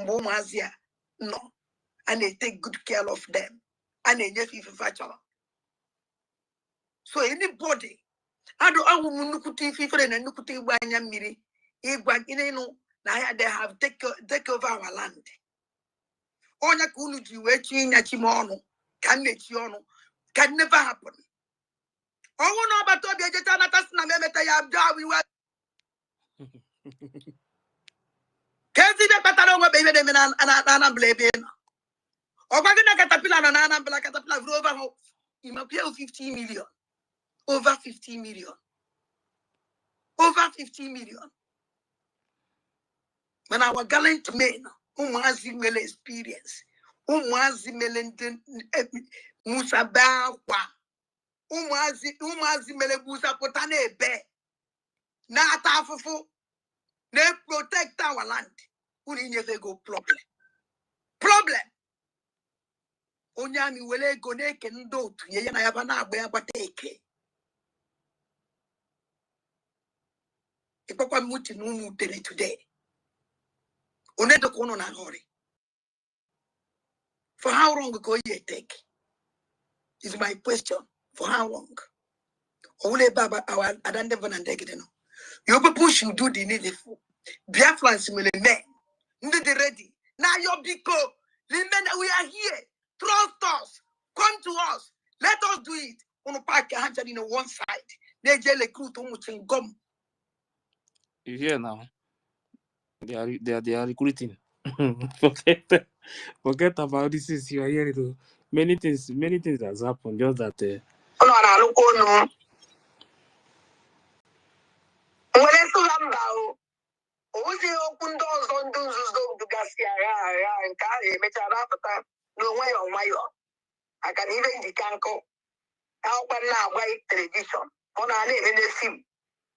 Mbomazia, no. And they take good care of them. And they just factor. So anybody, I don't know and nukuti miri, they have take over our land. Onya kunuji wechi nyachimono, can never happen. Oh no, but to be a jetana tasna memeta ya we were. Kenzi de pataro baby de and blame. Or gonna caterpillar and an black caterpillar over him appear 50 million. Over 50 million. Over 50 million. When our gallant men who has email experience, who has email Musa Bawa, who has email Musa Potane Bear, not Tafu, they protect our land. Who never go problem. Problem. Onyami wele go neke ndotu yeye na yabana agbe abateke. Ipokwa muti numu tere today. Unedo kono na hori. For how long go you take? Is my question. For how long? Ole baba our adande vanandeke no. You people should do the needful. Biafrans will men. Need ready. Now your biko. We are here. Trust us. Come to us. Let us do it. On a park a hundred in one side. They jail a crew to much and gum. You hear now? They are recruiting. Forget about this. You are hearing too. Many things has happened. Just that. No. Ozi okundo zondo zuzo dugasia ya nka emechara apụta no nwayọ aka na ibe ndị kanko akwa na agwa television ọ na-eme film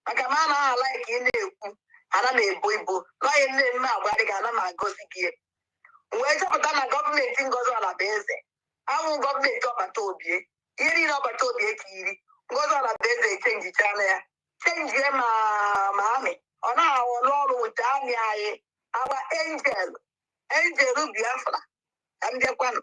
maka ma na like ị na-ekwu ana na-ebo ibo lọye nne nna agwa dị ga na magosi gị wee chọpụta na gọọmenti ngozi ala bụ eze ahụ gọọmenti ọbata obie iri na ọbata obie ka iri ngozi ala bụ eze chenji chana ya chenji ma amị. On our Lord with our angel Biafra. I'm the one.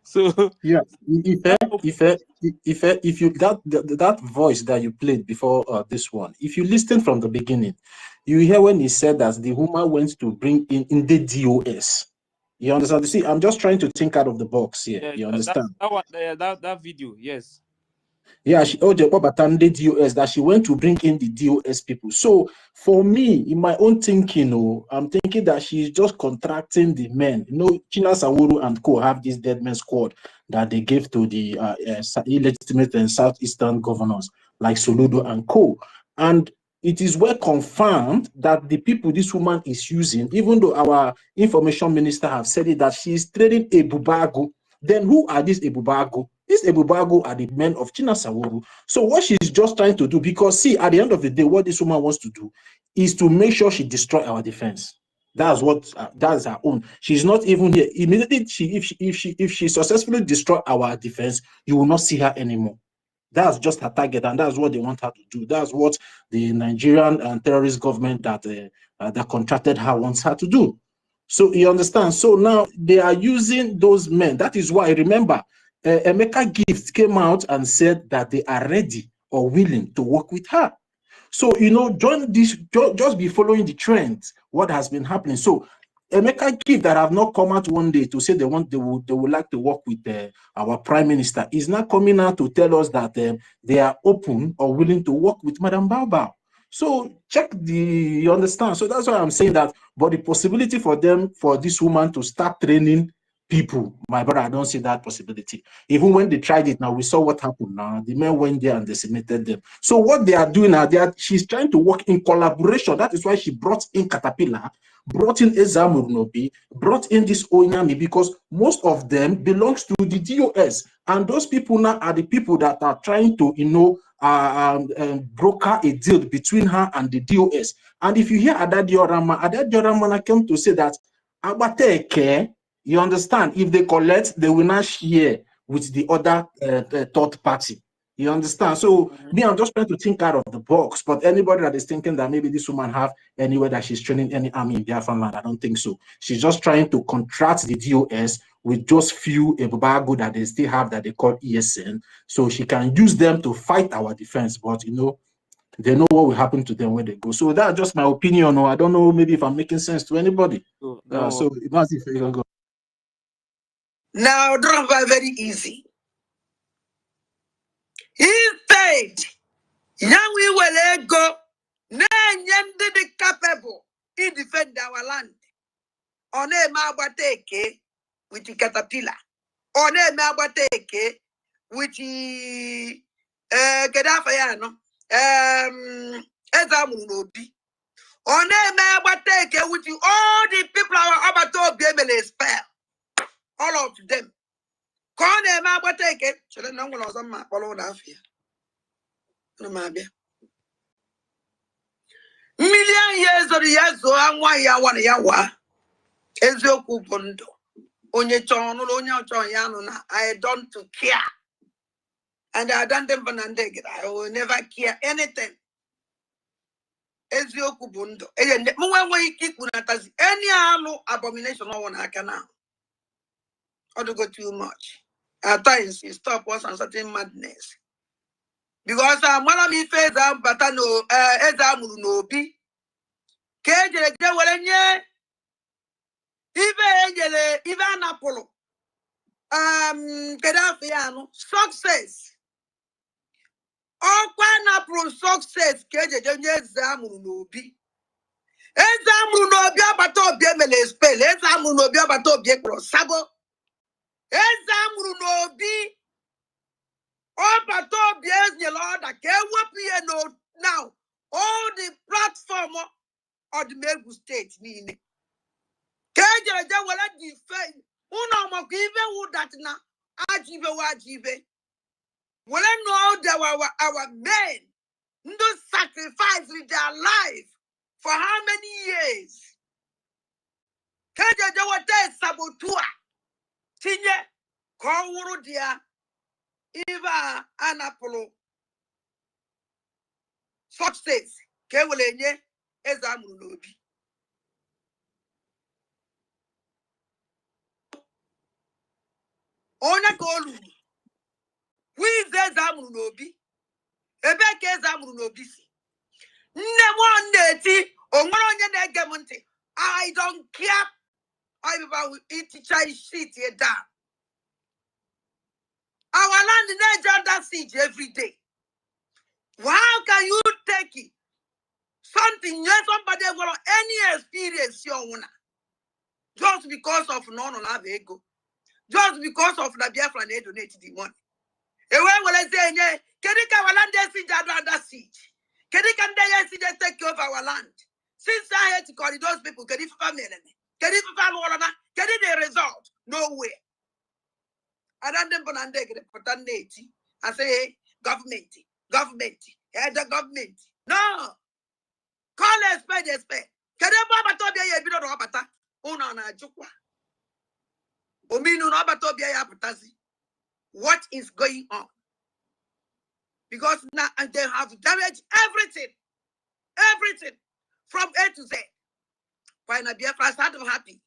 So yeah, if you that voice that you played before this one, if you listen from the beginning, you hear when he said that the woman went to bring in the DOS. You understand? See, I'm just trying to think out of the box here. Yeah, you understand? That video, yes. Yeah, she DOS that she went to bring in the DOS people. So for me, in my own thinking, I'm thinking that she's just contracting the men. China Sawuru and co have this dead man squad that they gave to the illegitimate and southeastern governors like Soludo and co. And it is well confirmed that the people this woman is using, even though our information minister have said it, that she is trading a bubago. Then who are these Ebubago? These Ebubago are the men of China Sawuru. So what she's just trying to do, because see, at the end of the day, what this woman wants to do is to make sure she destroy our defense. That's what that's her own. She's not even here. Immediately, if she successfully destroy our defense, you will not see her anymore. That's just her target, and that's what they want her to do. That's what the Nigerian and terrorist government that contracted her wants her to do. So you understand? So now they are using those men. That is why, remember, Emeka Gift came out and said that they are ready or willing to work with her. So, join this, just be following the trend, what has been happening. So Emeka Gift that have not come out one day to say they would like to work with our prime minister is not coming out to tell us that they are open or willing to work with Madam Baobab. So you understand? So that's why I'm saying that, but the possibility for this woman to start training people, my brother, I don't see that possibility. Even when they tried it, now we saw what happened. Now the men went there and decimated them. So what they are doing now, she's trying to work in collaboration. That is why she brought in Caterpillar, brought in Ezamurnobi, brought in this Onyami, because most of them belongs to the DOS, and those people now are the people that are trying to, broker a deal between her and the DOS. And if you hear Ada Diorama came to say that Abateke, you understand, if they collect, they will not share with the other third party. You understand? So me, I'm just trying to think out of the box. But anybody that is thinking that maybe this woman have anywhere that she's training any army in Biafran land, I don't think so. She's just trying to contract the DOS with just few embargo that they still have that they call ESN, so she can use them to fight our defense. But you know, they know what will happen to them when they go. So that's just my opinion. Or I don't know, maybe if I'm making sense to anybody. So it must be go. Now, drop very easy. Instead, young we will go. The capable to defend our land. On a mabateke with the caterpillar. On a mabateke with the Gadafayano. Ezamunobi. On a mabateke with all the people are about to be able to spare. All of them. Kone mabateke. Children don't know some follow that fear. No mabia. Million years of the years so I'm why ya want yawa. Ezioku bondo. Onye chono onye chon na. I don't care. And I don't even understand. I will never care anything. Ezioku bondo. Mwe keep unatazi. Any alu abomination no one I can now. Or to go too much. At times you stop us on certain madness. Because I'm one of me face batano ezamuru no bi. Kejele walenye. Even Apollo. Kedafiano success. All kind of success. Keje ezamuru no bi. Ezamuru no bi abato bi emele spell. Ezamuru no bi abato bi ekro sabo. Ezamuru no bi. Abato bi enyelo da ke wapie no now. All the platform of the Megu state ni. Keje wala defend. Una mo give that na ajibe. When I know that our men do sacrifice with their life for how many years? Keje wate sabotua. Tinye kowuru dia Iva Anapolo success kewelenye ezamuru nobi. Ona kolu. Who is ezamuru nobi? Ebe ke ezamuru nobi si. Nne mo ndeti onwere onye na-ege m ntị. I don't care. I will eat shit here down. Our land is under siege every day. How can you take it? Something yes, somebody got any experience you want just because of non ego, just because of the Biafran they donated the money. And when will I say, can you come land siege under siege? Can you come there and take over our land? Since I had to call those people, can you family? Can you family? Can you the result? Nowhere. I don't know what I say, hey, government, the government. No. Call a spade. Can you Baba Tobia Yabino Robata? Una Jukwa. Ominu Robatobia Yapatazi. What is going on? Because now they have damaged everything from A to Z. Final Biafra start happy.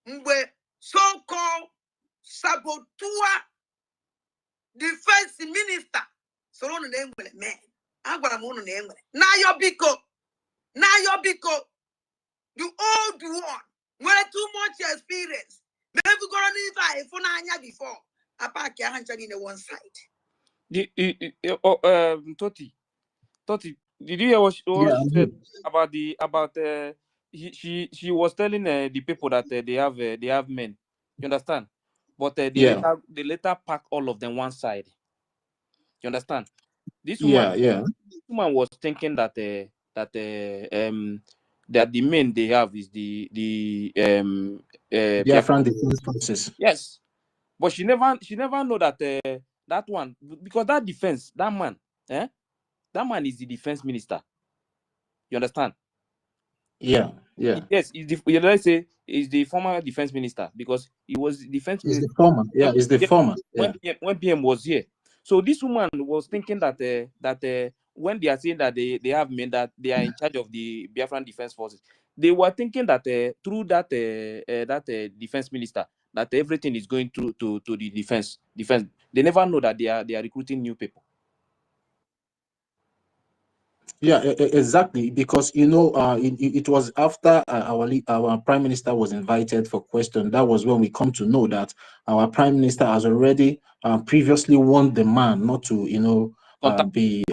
Mwe so-called sabotua defense minister. So on the name with a man. I'm gonna moon on the name. Now your biko. You all do one. We're too much experience. Maybe gonna need 5 before. Apart in the one side. Toti, did you hear what she said about she was telling the people that they have men. You understand? But they later pack all of them one side. You understand? This woman was thinking that that the men they have is the Biafran defense forces. Yes, but she never know that that one, because that defense, that man is the defense minister. You understand? Yeah. Yes, let's say he's the former defense minister, because he was defense minister. The former. Yeah, is the former. When PM was here. So this woman was thinking that when they are saying that they have men that they are in charge of the Biafran Defense Forces, they were thinking that through that defense minister that everything is going through to the defense. They never know that they are recruiting new people. Yeah, exactly. Because it was after our prime minister was invited for question. That was when we come to know that our prime minister has already previously warned the man not to be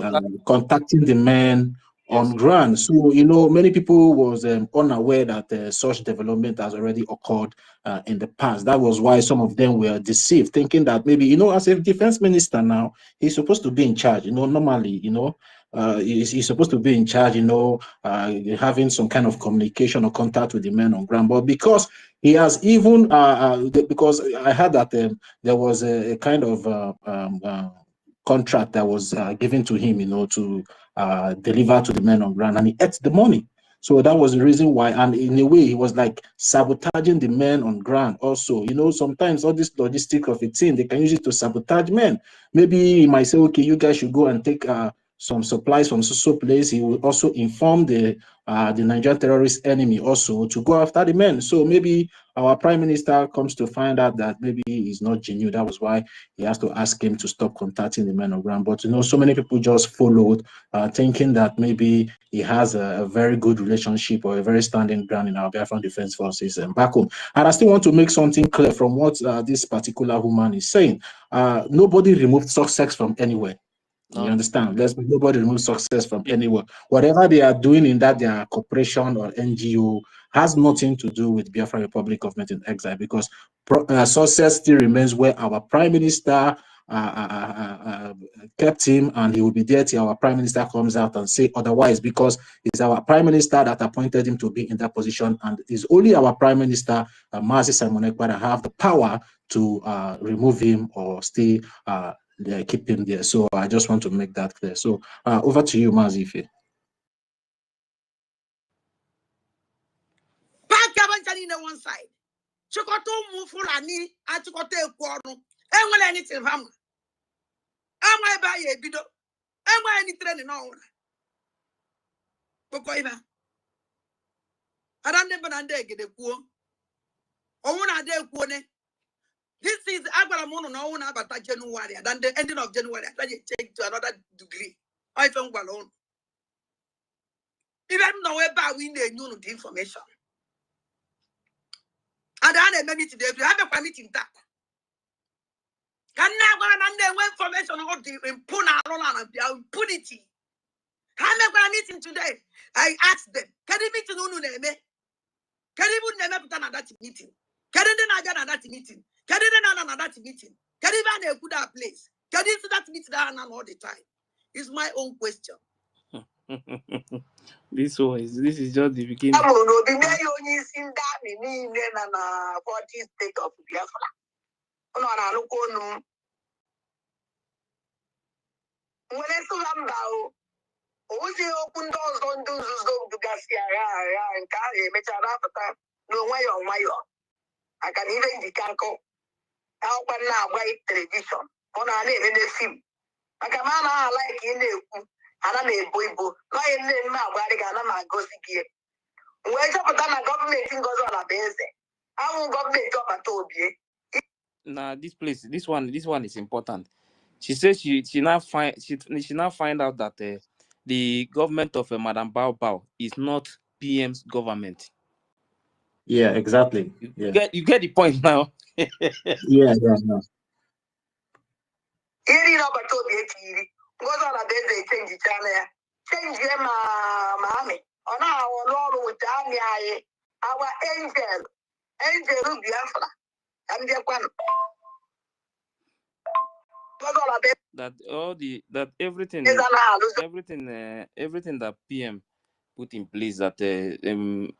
contacting the men on ground. So many people was unaware that such development has already occurred in the past. That was why some of them were deceived, thinking that maybe as a defense minister now, he's supposed to be in charge. Normally, he's supposed to be in charge, having some kind of communication or contact with the men on ground. But because he has even, because I heard that there was a kind of contract that was given to him, to deliver to the men on ground, and he ate the money. So that was the reason why, and in a way, he was like sabotaging the men on ground also. Sometimes all this logistics of a team, they can use it to sabotage men. Maybe he might say, okay, you guys should go and take some supplies from so place. He will also inform the Nigerian terrorist enemy also to go after the men. So maybe our prime minister comes to find out that maybe he's not genuine. That was why he has to ask him to stop contacting the men on ground. But so many people just followed, thinking that maybe he has a very good relationship or a very standing ground in our Biafran Defense Forces and back home. And I still want to make something clear from what this particular woman is saying. Nobody removed success from anywhere. You understand? Nobody removes success from anywhere. Whatever they are doing in that their corporation or NGO has nothing to do with Biafra Republic Government in Exile, because success still remains where our prime minister kept him, and he will be there till our prime minister comes out and say otherwise, because it's our prime minister that appointed him to be in that position, and it's only our prime minister, Mazi Simon Ekpa, that have the power to remove him or stay keep him there. So I just want to make that clear. So over to you, Mazife. One side. Chokoto mufulani, I took a quarter, and when anything from am I buy a bido? Am I any training on? Bokoina. I don't never get a poor. Or one a day quone. This is Agramono, no one about January, than the ending of January. I take to another degree. I found alone. Even though we need new information. And I made it today. We have a meeting that. Can now go information on the impunity. How am I going to meeting today? I asked them, can you meet no name? Can you never put another meeting? Can you not another meeting? Can you not another meeting? Can you find a good place? Can you see that meeting all the time? It's my own question. This is just the beginning. I don't know. The mayor only seen that in the 40 state of Biafra. No, I don't know. When I saw them now, Ozi open doors don't do to Garcia and carry Metarapata. No way on my own. I can even the canco. How can now white television? On a name in the film. I can like in the and I may boibo. No, in the now, where I go see. Where's up a government goes on a base? I won't government up at all. Nah, this one is important. She says she now find out that the government of Madam Bao Bao is not PM's government. Yeah, exactly. You get the point now. Yeah. Here up at all goes on a base, change the channel. Change them, mammy. On our Lord with our angel Biafra. And the one. That everything that PM put in place, that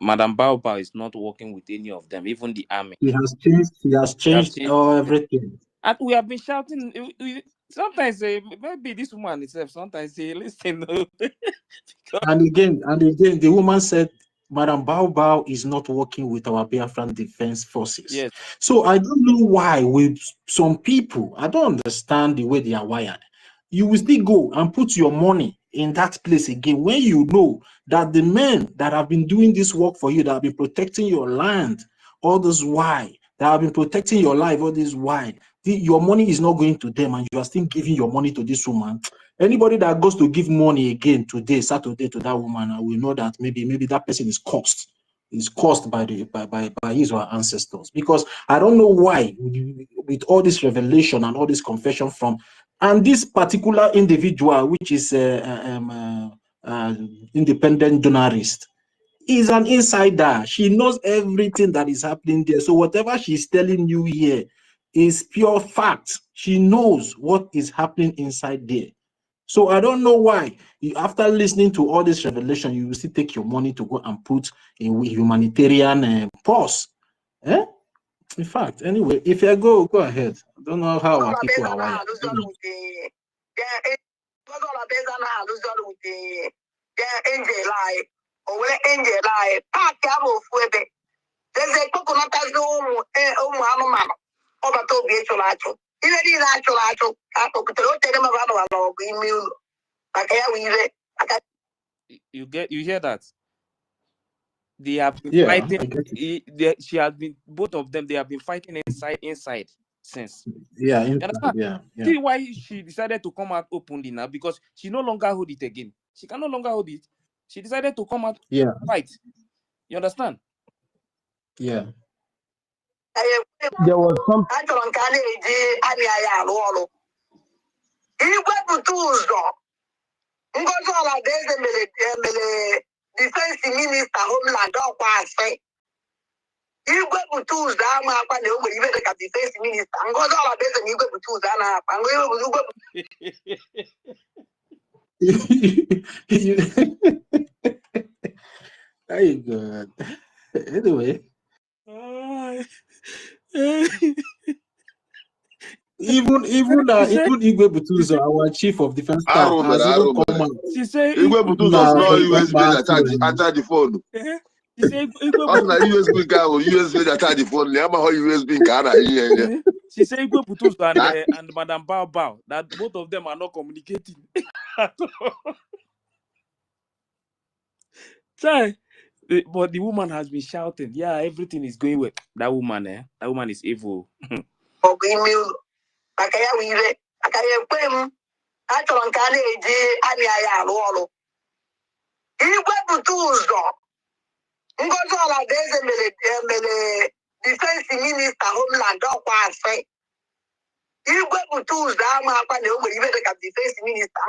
Madam Bao Bao is not working with any of them, even the army. He has changed everything. And we have been shouting. Sometimes maybe this woman itself. Sometimes say, listen. And again, the woman said Madam Bao Bao is not working with our Biafran Defense Forces. Yes. So I don't know why with some people, I don't understand the way they are wired. You will still go and put your money in that place again when you know that the men that have been doing this work for you, that have been protecting your land all this while, that have been protecting your life all this while, your money is not going to them and you are still giving your money to this woman. Anybody that goes to give money again today, Saturday, to that woman, I will know that maybe that person is cursed. Is caused by his or her ancestors. Because I don't know why, with all this revelation and all this confession from, and this particular individual, which is independent journalist, is an insider. She knows everything that is happening there. So whatever she's telling you here is pure fact. She knows what is happening inside there. So I don't know why, after listening to all this revelation, you will still take your money to go and put in humanitarian pause. Eh? In fact, anyway, if you go ahead. I don't know how our people are wired. There's a coconut as no you hear that? They have been fighting. She has been, both of them, they have been fighting inside since. Yeah, See why she decided to come out openly now, because she no longer hold it again. She can no longer hold it. She decided to come out fight. You understand? Yeah. There was some. Defense Minister Homeland defense minister Very good. Anyway. Even Igwe Butuzo, our chief of defense staff, has even come out. She said Igwe Butuzo no USB attach the phone. She said USB guy or USB attach the phone. Never how USB can. She said Igwe Butuzo and Madam Bao Bao, that both of them are not communicating. But the woman has been shouting, yeah, everything is going well. That woman, that woman is evil. Defense Minister Homeland defense minister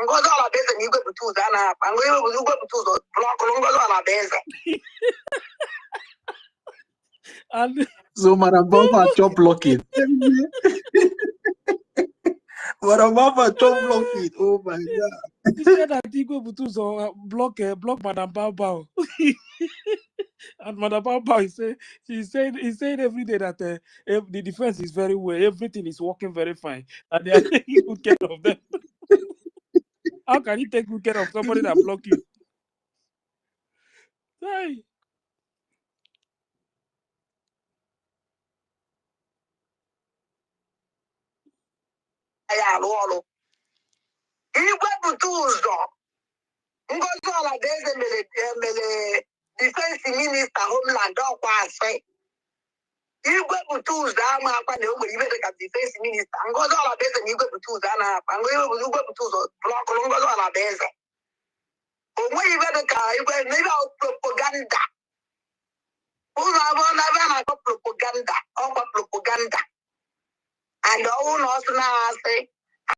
and so Madam Baba chop blocking. Madam Baba chop blocking. Oh my God. She said that Igwe Butuzo block Madam Bao Bao. And Madam Bao Bao, he said every day that the defense is very well, everything is working very fine, and they are taking good care of them. How can you take good care of somebody that block you? Hey. Defense Minister Homeland defense minister propaganda and all us now say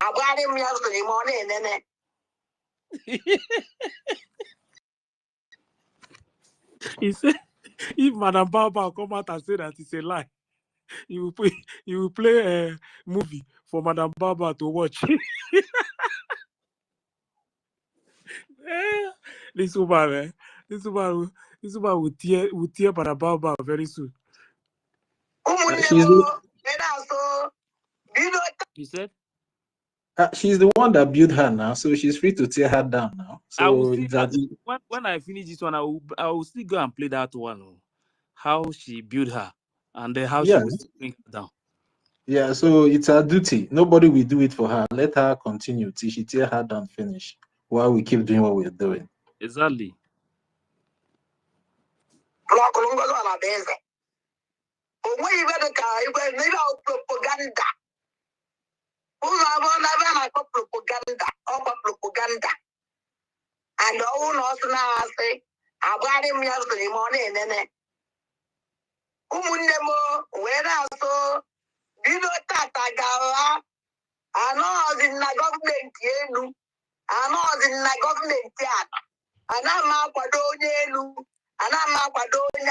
about him yesterday morning and then He said, if Madam Bao Bao come out and say that it's a lie, you will play a movie for Madam Bao Bao to watch. This woman will tear Madam Bao Bao very soon. He said? She's the one that built her now, so she's free to tear her down now. I will So see when I finish this one, I will still go and play that one. How she built her, and then how she will bring her down. Yeah, so it's her duty. Nobody will do it for her. Let her continue till she tear her down, finish, while we keep doing what we're doing. Exactly. Propaganda. Propaganda. And all also now say, I got him yesterday morning, and then where I saw, you know, Tata, I know in the government, I know in the government, and I'm out for doing, and I'm out for doing,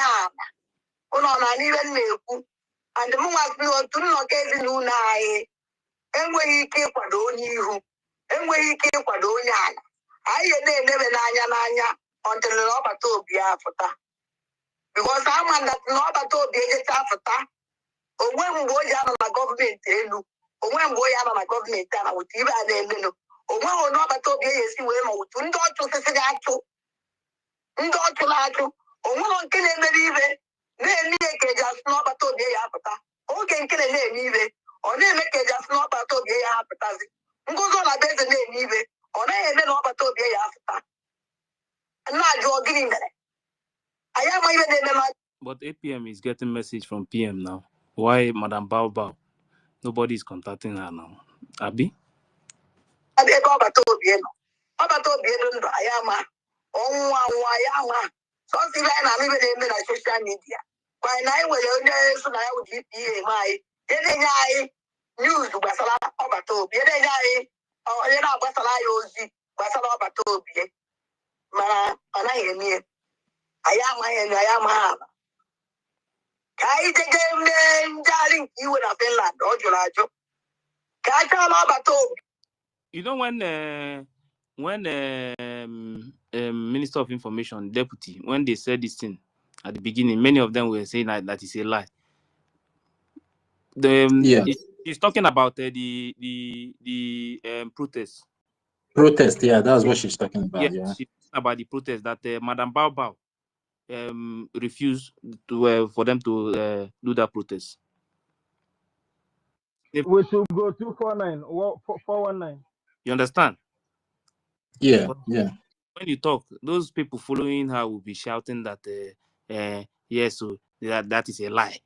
and even me, and the moment to no case in Unai, and where he came for doing, and where he came for doing. I never nanya until the Robert to Biafra. Because I'm that Robert to be a Biafra. Or when boy on my government, or when boy on my government, and I would even then, or when Robert to be a women, to say that to Lato, or one can believe it. Then make it just not to be a Biafra. Who can kill a name even, or they make it just not to be a Biafra. Goes on a better name even, or they may not to be a Biafra. But APM is getting message from PM now. Why Madam Bao? Nobody is contacting her now. Abi? Social media. Why I will news basala obato bi ede jai o ye na basala yozi basala obato bi ma ana ye ni ayama kai je game jali iwe na Finland o jurajo kai ta lo obato. You know when Minister of Information deputy, when they said this thing at the beginning, many of them were saying that is a lie. He's talking about the protest. Protest, yeah, that's what she's talking about. Yeah, she's talking about the protest that Madam Bao refused to for them to do that protest. We should go 249 419. You understand? Yeah, but yeah. When you talk, those people following her will be shouting that yes, so that is a lie.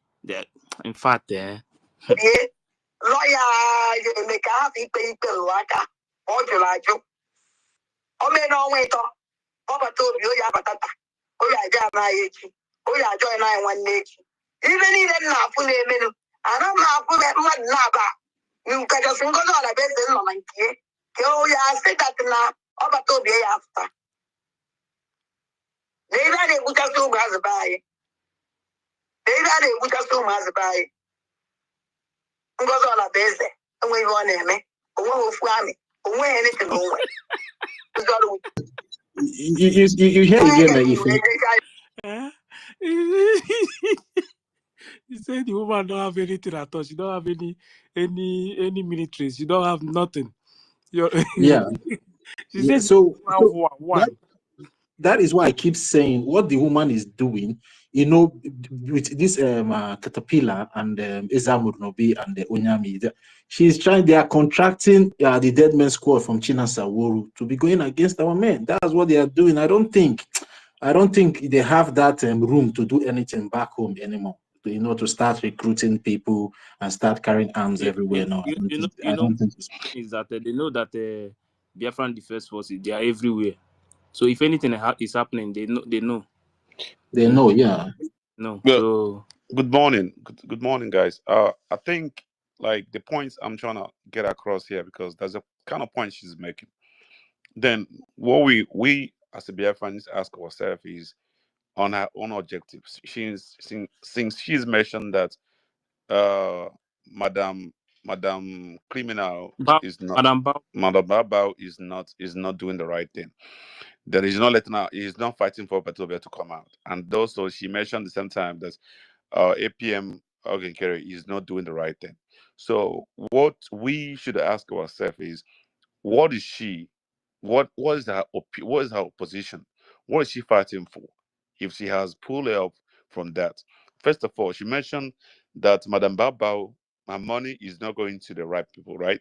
In fact, lawyer you make half people waka o jurajo o me no we to obato bi o ya batata o ya ja na yechi o ya join na one nechi even na afu na emenu ana ma afu be mad na ba nka just ngo zo na be se no man kie ke o ya say that na obato bi ya after they na de buta so gaz bai they na de buta so mas bai ngo zo na be se enwe iwo na eme onwe ofu ami onwe anything onwe You hear again that he said the woman don't have anything at all. She don't have any military. She don't have nothing. Yeah. She said so one. That is why I keep saying what the woman is doing, with this Caterpillar and Ezamurnobi and the Onyami. She's trying, they are contracting the Dead Men Squad from Chinasaworu to be going against our men. That's what they are doing. I don't think they have that room to do anything back home anymore. To start recruiting people and start carrying arms everywhere. No, I don't think is that they know that Biafran Defense Forces, they are everywhere. So if anything is happening, they know. They know, yeah. No. Well, so good morning. Good morning, guys. I think like the points I'm trying to get across here, because there's a kind of point she's making. Then what we as a Biafrans ask ourselves is on her own objectives. Since she's mentioned that Madam Criminal is not Madam Babao is not doing the right thing. That he's not letting her, he's not fighting for Petrovia to come out. And also she mentioned at the same time that APM Kerry is not doing the right thing. So what we should ask ourselves is, what is she? What is what is her position? What is she fighting for? If she has pulled up from that, first of all, she mentioned that Madam Babao, her money is not going to the right people, right?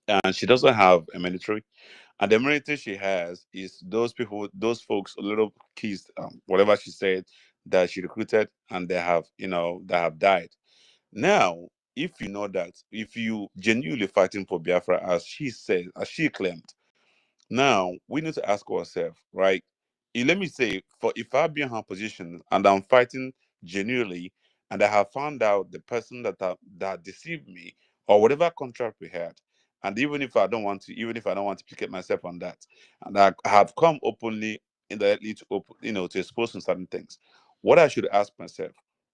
And she doesn't have a military, and the military she has is those people, those folks, little kids, whatever she said, that she recruited, and they have, that have died. Now, if you know that, if you genuinely fighting for Biafra, as she said, as she claimed, now we need to ask ourselves, right? Let me say, for if I be in her position and I'm fighting genuinely, and I have found out the person that deceived me, or whatever contract we had, and even if I don't want to, placate myself on that, and I have come openly, indirectly to open, to expose on certain things, what I should ask myself,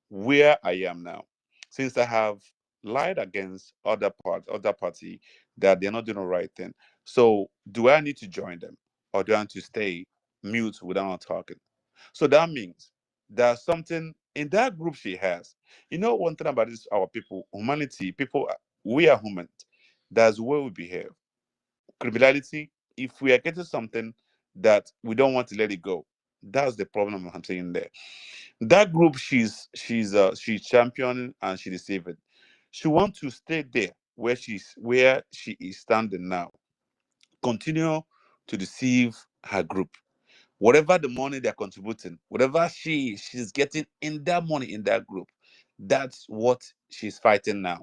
where I am now, since I have lied against other party, that they're not doing the right thing. So do I need to join them, or do I need to stay mute without talking? So that means there's something in that group she has. One thing about this, our people, humanity, people, we are human. That's the way we behave. Criminality, if we are getting something that we don't want to let it go, that's the problem I'm saying there. That group she's championing and she's deceiving. She wants to stay there where she is standing now, continue to deceive her group. Whatever the money they're contributing, whatever she's getting in that money in that group, that's what she's fighting now.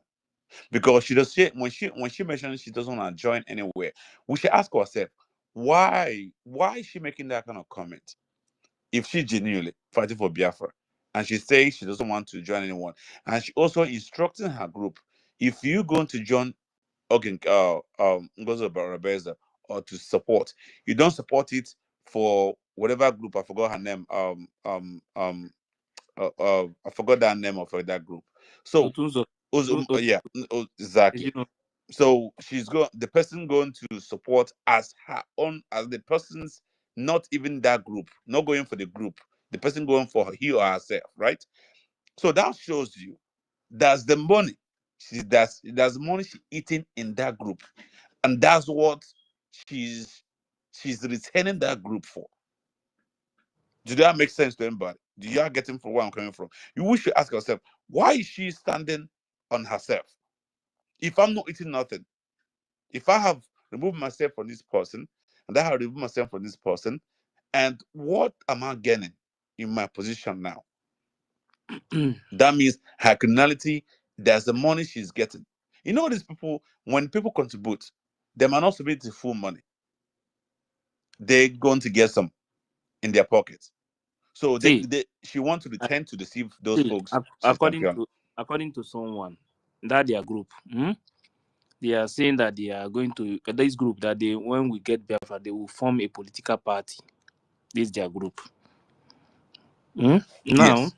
Because when she mentioned she doesn't want to join anywhere, we should ask ourselves, why is she making that kind of comment? If she genuinely fighting for Biafra, and she says she doesn't want to join anyone, and she also instructing her group, if you going to join NGOZI or to support, you don't support it for whatever group. I forgot her name. I forgot that name of that group. So Otunzo. yeah, exactly. So the person going to support as her own, as the person's, not even that group, not going for the group, the person going for he or herself, right? So that shows you that's the money that's money she eating in that group, and that's what she's retaining that group for. Do that make sense to anybody? Do you are getting from where I'm coming from? We should ask ourselves, why is she standing on herself? If I'm not eating nothing, if I have removed myself from this person, and I have removed myself from this person, and what am I gaining in my position now? That means her criminality, there's the money she's getting. These people, when people contribute, they might not submit the full money. They're going to get some in their pockets. So she wants to return to deceive those folks she's championing. According to someone, that their group, they are saying that they are going to this group, that when we get Biafra, they will form a political party. This is their group. Now,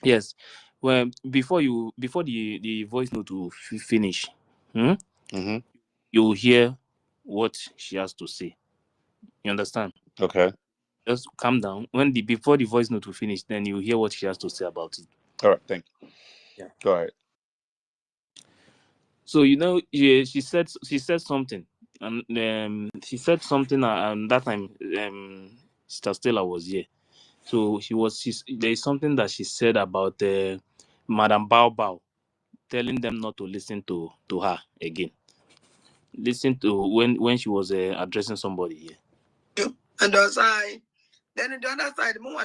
yes. Well, before the voice note to finish, Mm-hmm. you will hear what she has to say. You understand? Okay. Just calm down. Before the voice note will finish, then you hear what she has to say about it. All right. Thank you. Yeah. Go ahead. So she said something, and she said something, and that time Sister Stella was here. So there is something that she said about Madam Bao Bao, telling them not to listen to her again. Listen to when she was addressing somebody here. And then the other side, more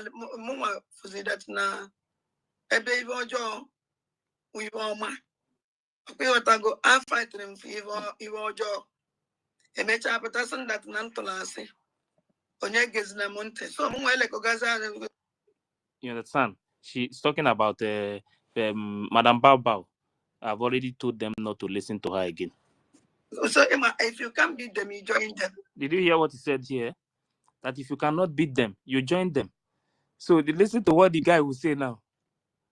for that now. A baby ojo, we want ma. We want to go. I fight them for you ojo. A mecha patasan that nantolasi. Onye gezna monte. So more like Ogaza. You understand? She's talking about Madam Bao Bao. I've already told them not to listen to her again. So Emma, if you can't beat them, you join them. Did you hear what he said here? That if you cannot beat them, you join them. So listen to what the guy will say now.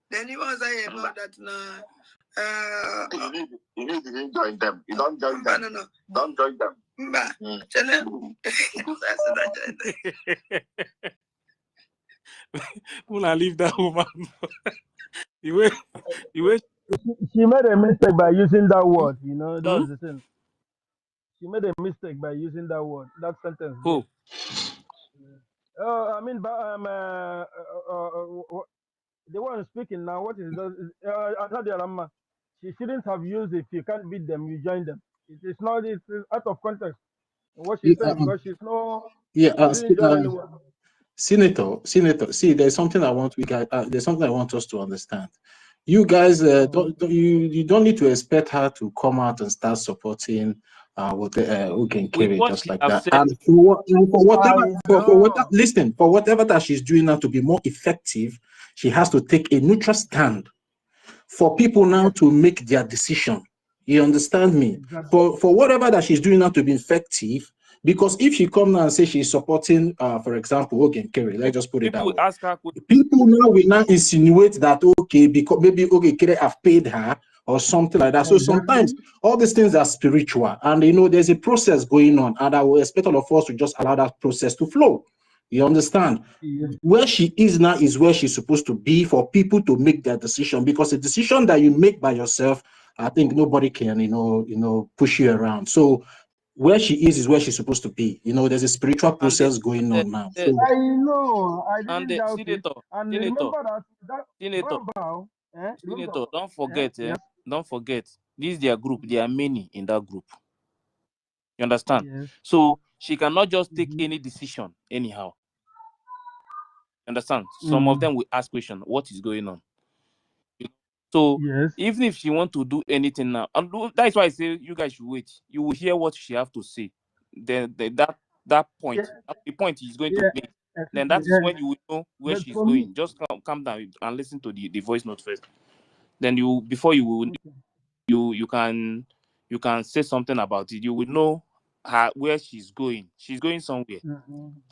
Then he was about that now. You need to join them. You don't join them. No. Don't join them. When I leave that woman, the way she made a mistake by using that word. You know, that's the thing. She made a mistake by using that word, that sentence there. Who? I mean, but the one speaking now. What is that? She shouldn't have used it. If you can't beat them, you join them. It's not. It's out of context. What she's saying because she didn't join anyone. Senator, see, there's something I want there's something I want us to understand. You guys, you don't need to expect her to come out and start supporting with Ogenkere what just she like have that. said. And for whatever that she's doing now to be more effective, she has to take a neutral stand for people now to make their decision. You understand me? Exactly. For whatever that she's doing now to be effective, because if she come now and say she's supporting, for example, Ogenkere, let's just put it that People way. ask her. People now will now insinuate that, okay, because maybe Ogenkere have paid her or something like that. So sometimes all these things are spiritual, and you know there's a process going on, and I will expect all of us to just allow that process to flow. You understand? Yeah. Where she is now is where she's supposed to be for people to make their decision, because a decision that you make by yourself, I think nobody can, push you around. So where she is where she's supposed to be. You know, there's a spiritual process going on now. So, I know. I didn't doubt it. Senator, And Senator, remember that Senator, Baba, Senator, don't forget, yes. don't forget, this is their group. There are many in that group. You understand? Yes. So she cannot just take any decision anyhow. You understand? Some of them will ask question, what is going on? So even if she want to do anything now, and that's why I say you guys should wait. You will hear what she have to say. Then that point, the point is going to make. Then that is when you will know where But she's for me, going. Just calm down and listen to the voice note first. Then before you can say something about it. You will know where she's going. She's going somewhere.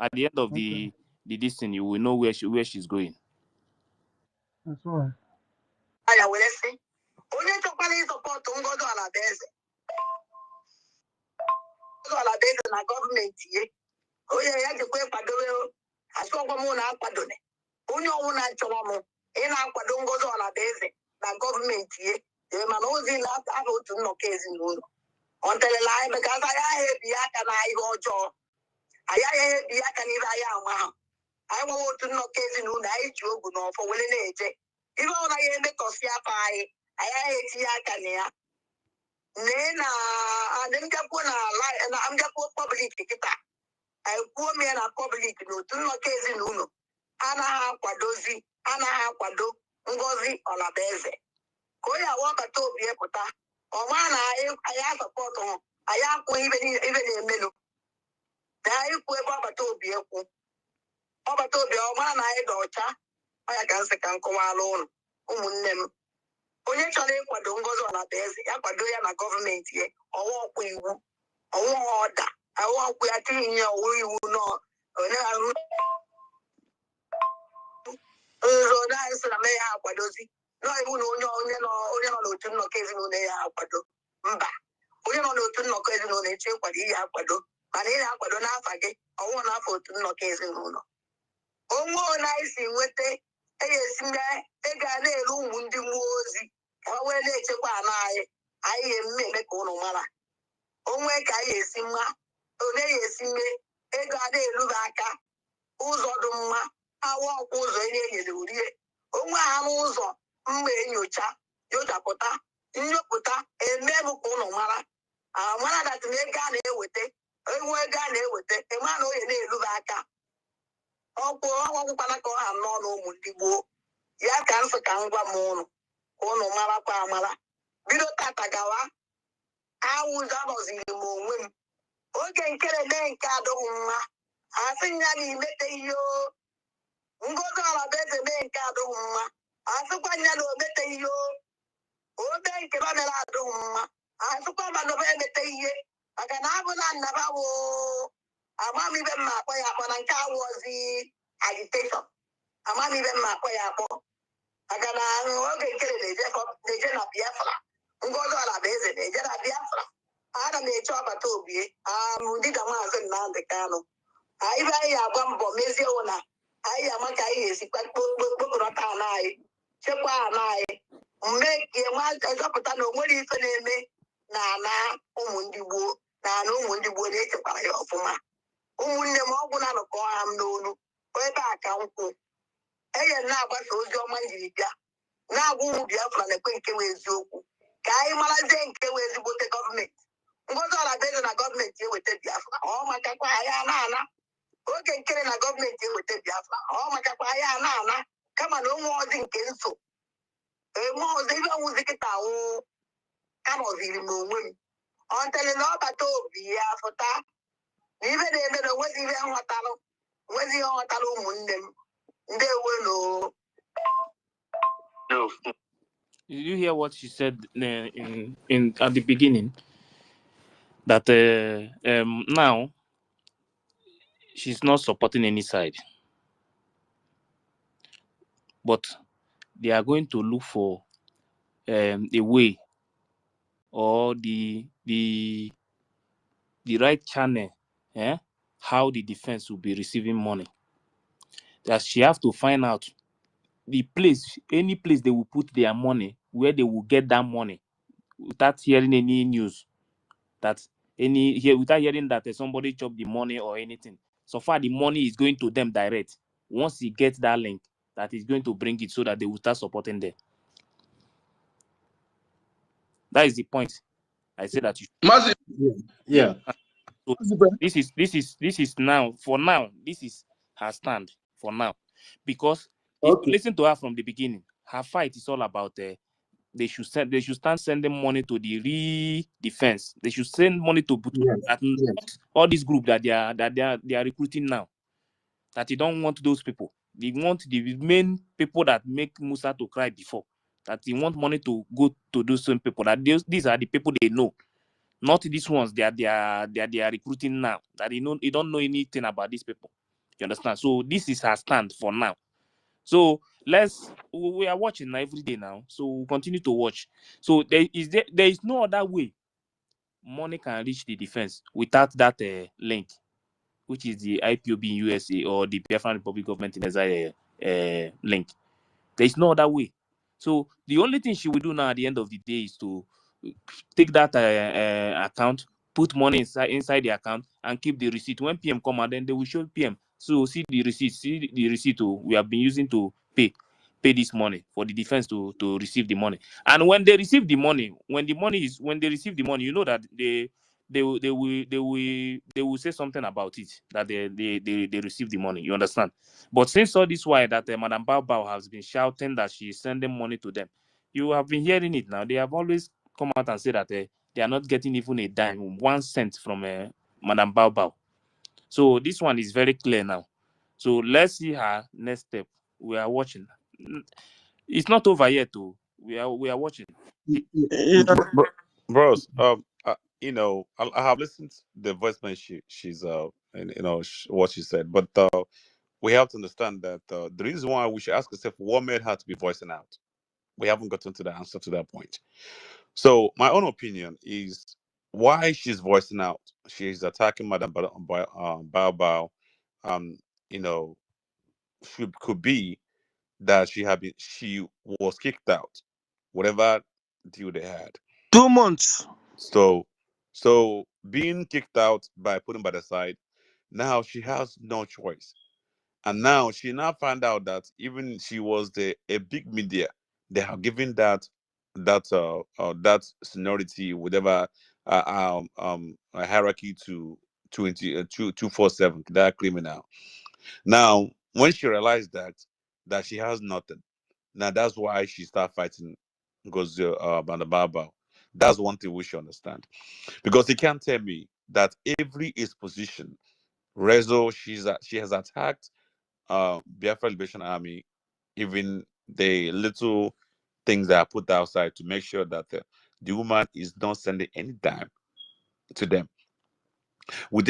At the end of the this thing, you will know where she's going. That's right. I will say. Only to support Ngozi Alabeze. Ngozi Alabeze na government here. Oh yeah, ya jikwa kwadowe asọkwa mụ na akwadone. Onye ọnwụ na-achọwa mụ ị na-akwado Ngozi Alabeze na gọọmenti ye. Mana ozi na-abụ otu nnọkọ ezinụlọ. Ọ nterela anyị maka anyị ebi aka na ihe ọjọọ. Anyị ebi aka n'ihe anyị ama ha. Anyị nwewe otu nnọkọ ezinụlọ anyị ji ogwu n'ọfọ wele na-eje. Ihe ọ naghị emekọsi afọ anyị etinye aka na ya. Mbịakwuo public kịta. Kwuo m ya na public n'otu nnọkọ ezinụlọ anaghị akwado Ngozi Alabeze ka onye awa ọbata obi pụta ọma na anyị asọpọtụ hụ anyị akwụ ibe na-emenụ na anyị kwuo ebe ọbata obi ọma na anyị dị ọcha ọya ka nsị ka nkọwala ụlọ ụmụnne m onye chọrọ ịkwado Ngozi Alabeze ya kwado ya na gọọmenti ya ọwa ọkwa iwu ọwa ọda ọwa ọkwụ ya tinye ya ọwa iwu nọ onye ahụ nrọ anyị sị na mee ya akwadozi n'iwu na onye nọ n'otu nnọkọ ezinụlọ ya akwado mba onye nọ n'otu nnọkọ ezinụlọ eche ịkwado ihe akwado mana ị na-akwado n'afa gị ọnwụ n'afọ otu nnọkọ ezinụlọ onwe ole anyị si nweta esi ego a na-ere ụmụ ndị mmụọ ozi ka ha wee na-echekwa ana anyị eme ka ụnụ mara onwe ka anyị esi mma onye ya esi mee ego a na-eruba aka ụzọ dị mma awa ọkwa ụzọ enye enyere urie onwe ha n'ụzọ mma nyochapụta emebụ ka ụlọ mara amara datị na ego a na-eweta enwe ego a na-eweta ịma na onye na-eruba aka ọgwụkwana ka ọ ha n'ọnụ ụmụ ndị gboo ya ka nsị ka ngwa m ụnụ ka ụnụ marakwa amara bido tata gawa awụzọ anọziri m onwe m oge nkere mee nke adịghị mma asị ya na imete ihe Ngozi Alabeze mee nke adịghị mma asịkwa ya na omete ihe ome nke ba mere adịghị mma asịkwa ma na emete ihe maka na abụ na nnaba wo amamibe mma akpọ ya akpọ na nke awụzi agitation amamibe mma akpọ ya akpọ maka na oge nkere na-eje na Biafra Ngozi Alabeze na-eje na Biafra ana m eche ọbata obie dịka maazị Nnamdị Kanụ anyị anyị agba mbọ mezie ụna anyị ama ka anyị ga-esikwa kpokọrọta ana anyị chekwa ana anyị make a man as up at no money for me. Nana, Umundibu, Nana Umundibu, native by your former. Umundibu, no go, I'm no, way back, uncle. Hey, and now, but so your money, now who will be up from the quick ways you? Kai Malazen came with the government. What are I better than a government here with the Biafra? Oh, my Kapaya, Nana. Okay, killing a government here with the Biafra. Oh, my Kapaya, Nana. Come on, no more than Kenso. More than even with the Kitao. Come on, the moon. On telling all about Biafra. Even if it was even what I know. Was the all Talo they will know. Did you hear what she said in at the beginning? That now she's not supporting any side, but they are going to look for a way or the right channel, how the defense will be receiving money. That she have to find out the place, any place they will put their money, where they will get that money, without hearing any news, without hearing that somebody chopped the money or anything. So far, the money is going to them direct. Once he gets that link, that is going to bring it so that they will start supporting them. That is the point. I say that you. Yeah. So this is now, for now, this is her stand for now, because if you listen to her from the beginning, her fight is all about they should start sending money to the defense. They should send money to all this group that they are recruiting now. That they don't want those people. They want the main people that make Musa to cry before. That they want money to go to those same people. That these are the people they know, not these ones they are recruiting now. That they don't know anything about these people. You understand? So this is her stand for now. So we are watching every day now. So we'll continue to watch. So there is no other way money can reach the defense without that link, which is the IPOB in USA or the Biafran Republic Government in Exile link. There is no other way. So the only thing she will do now at the end of the day is to take that account, put money inside the account, and keep the receipt. When PM come out, then they will show PM. So see the receipt we have been using to pay this money for the defense to receive the money. And when they receive the money, when they receive the money, you know that they will say something about it, that they receive the money. You understand? But since all this while that Madam Bao has been shouting that she is sending money to them, you have been hearing it now. They have always come out and say that they are not getting even a dime, 1 cent from Madam Bao. So this one is very clear now. So let's see her next step. We are watching. It's not over yet, though. We are watching. Bros, you know, I have listened to the voicemail she's and you know what she said, but we have to understand that the reason why we should ask ourselves what made her to be voicing out. We haven't gotten to the answer to that point. So my own opinion is why she's voicing out. She's attacking Madam Bao. You know, could be that she was kicked out, whatever deal they had. 2 months. So being kicked out by putting by the side, now she has no choice. And now she found out that even she was a big media, they have given that seniority, whatever a hierarchy to 247, that criminal. Now when she realized that she has nothing, now that's why she started fighting NGOZI Bandababa. That's one thing we should understand. Because he can't tell me that every exposition, Rezo, she has attacked Biafra Liberation Army, even the little things that are put outside to make sure that the woman is not sending any dime to them. With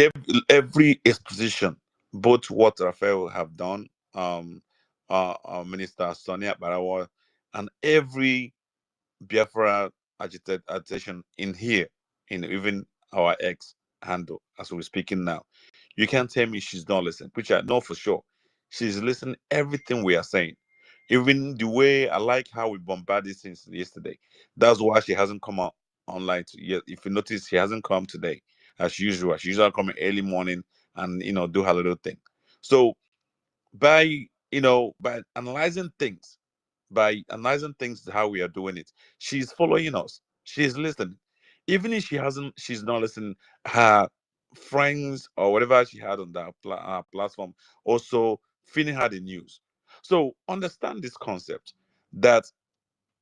every exposition, both what Raphael have done, Minister Sonia Barawa, and every Biafra agitation in here, in even our ex handle as we're speaking now. You can't tell me she's not listening, which I know for sure. She's listening everything we are saying. Even the way I like how we bombarded since yesterday. That's why she hasn't come out online yet. If you notice, she hasn't come today as usual. She usually come in early morning and do her little thing. So by by analyzing things how we are doing it, she's following us. She's listening. Even if she's not listening, her friends or whatever she had on that platform also feeding her the news. So understand this concept that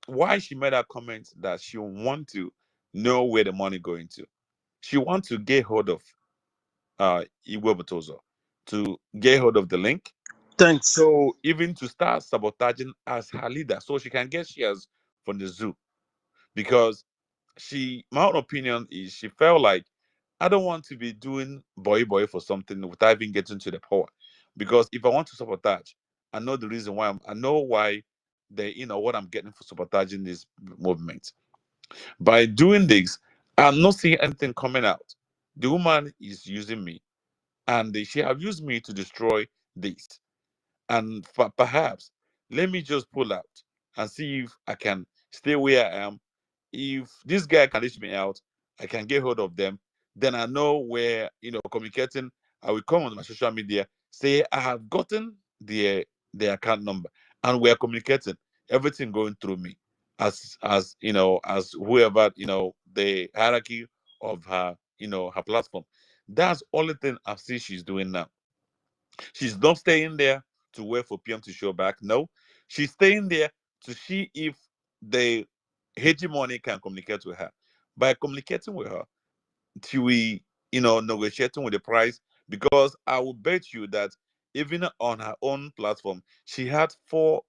why she made that comment that she want to know where the money going to. She want to get hold of Igwe Botozo, to get hold of the link. Thanks. So even to start sabotaging as her leader, so she can get shares from the zoo. Because my own opinion is she felt like, I don't want to be doing boy for something without even getting to the power. Because if I want to sabotage, I know the reason why. I know why what I'm getting for sabotaging this movement. By doing this, I'm not seeing anything coming out. The woman is using me, and she have used me to destroy this. And perhaps let me just pull out and see if I can stay where I am. If this guy can reach me out, I can get hold of them. Then I know where, communicating. I will come on my social media, say I have gotten their account number, and we are communicating. Everything going through me, as whoever, the hierarchy of her, her platform. That's only thing I see she's doing now. She's not staying there to wait for PM to show back. No, she's staying there to see if the hegemony can communicate with her. By communicating with her, she will, negotiating with the price. Because I will bet you that even on her own platform, she had 2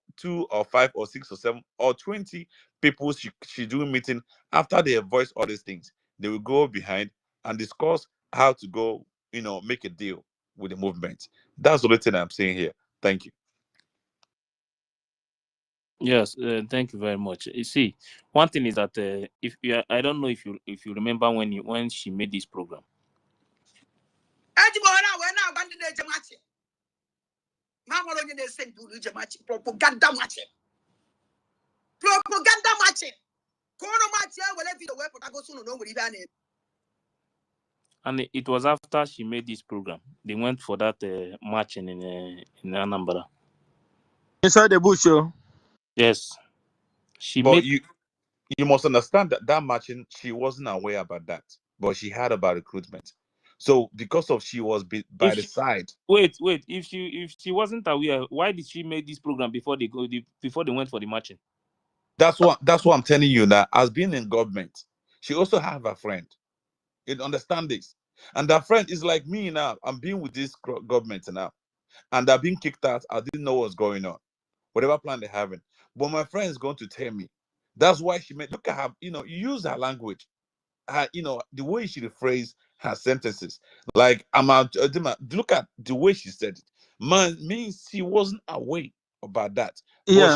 or 5 or 6 or 7 or 20 people she doing meeting. After they have voiced all these things, they will go behind and discuss how to go, make a deal with the movement. That's the only thing I'm saying here. Thank you. Yes, thank you very much. You see, one thing is that I don't know if you remember when she made this program. Propaganda matching. And it was after she made this program, they went for that marching in Anambra. Inside the bush, yo. Yes, But you must understand that matching, she wasn't aware about that, but she heard about recruitment. So because of she was by the side. Wait. If she wasn't aware, why did she make this program before they went for the marching? That's what I'm telling you now. As being in government, she also have a friend. You understand this? And that friend is like me now. I'm being with this government now, and I've been kicked out. I didn't know what's going on, whatever plan they're having. But my friend is going to tell me. That's why she made. Look at her. Use her language. The way she rephrased her sentences. Like look at the way she said it. Man, means she wasn't aware about that, but Yeah.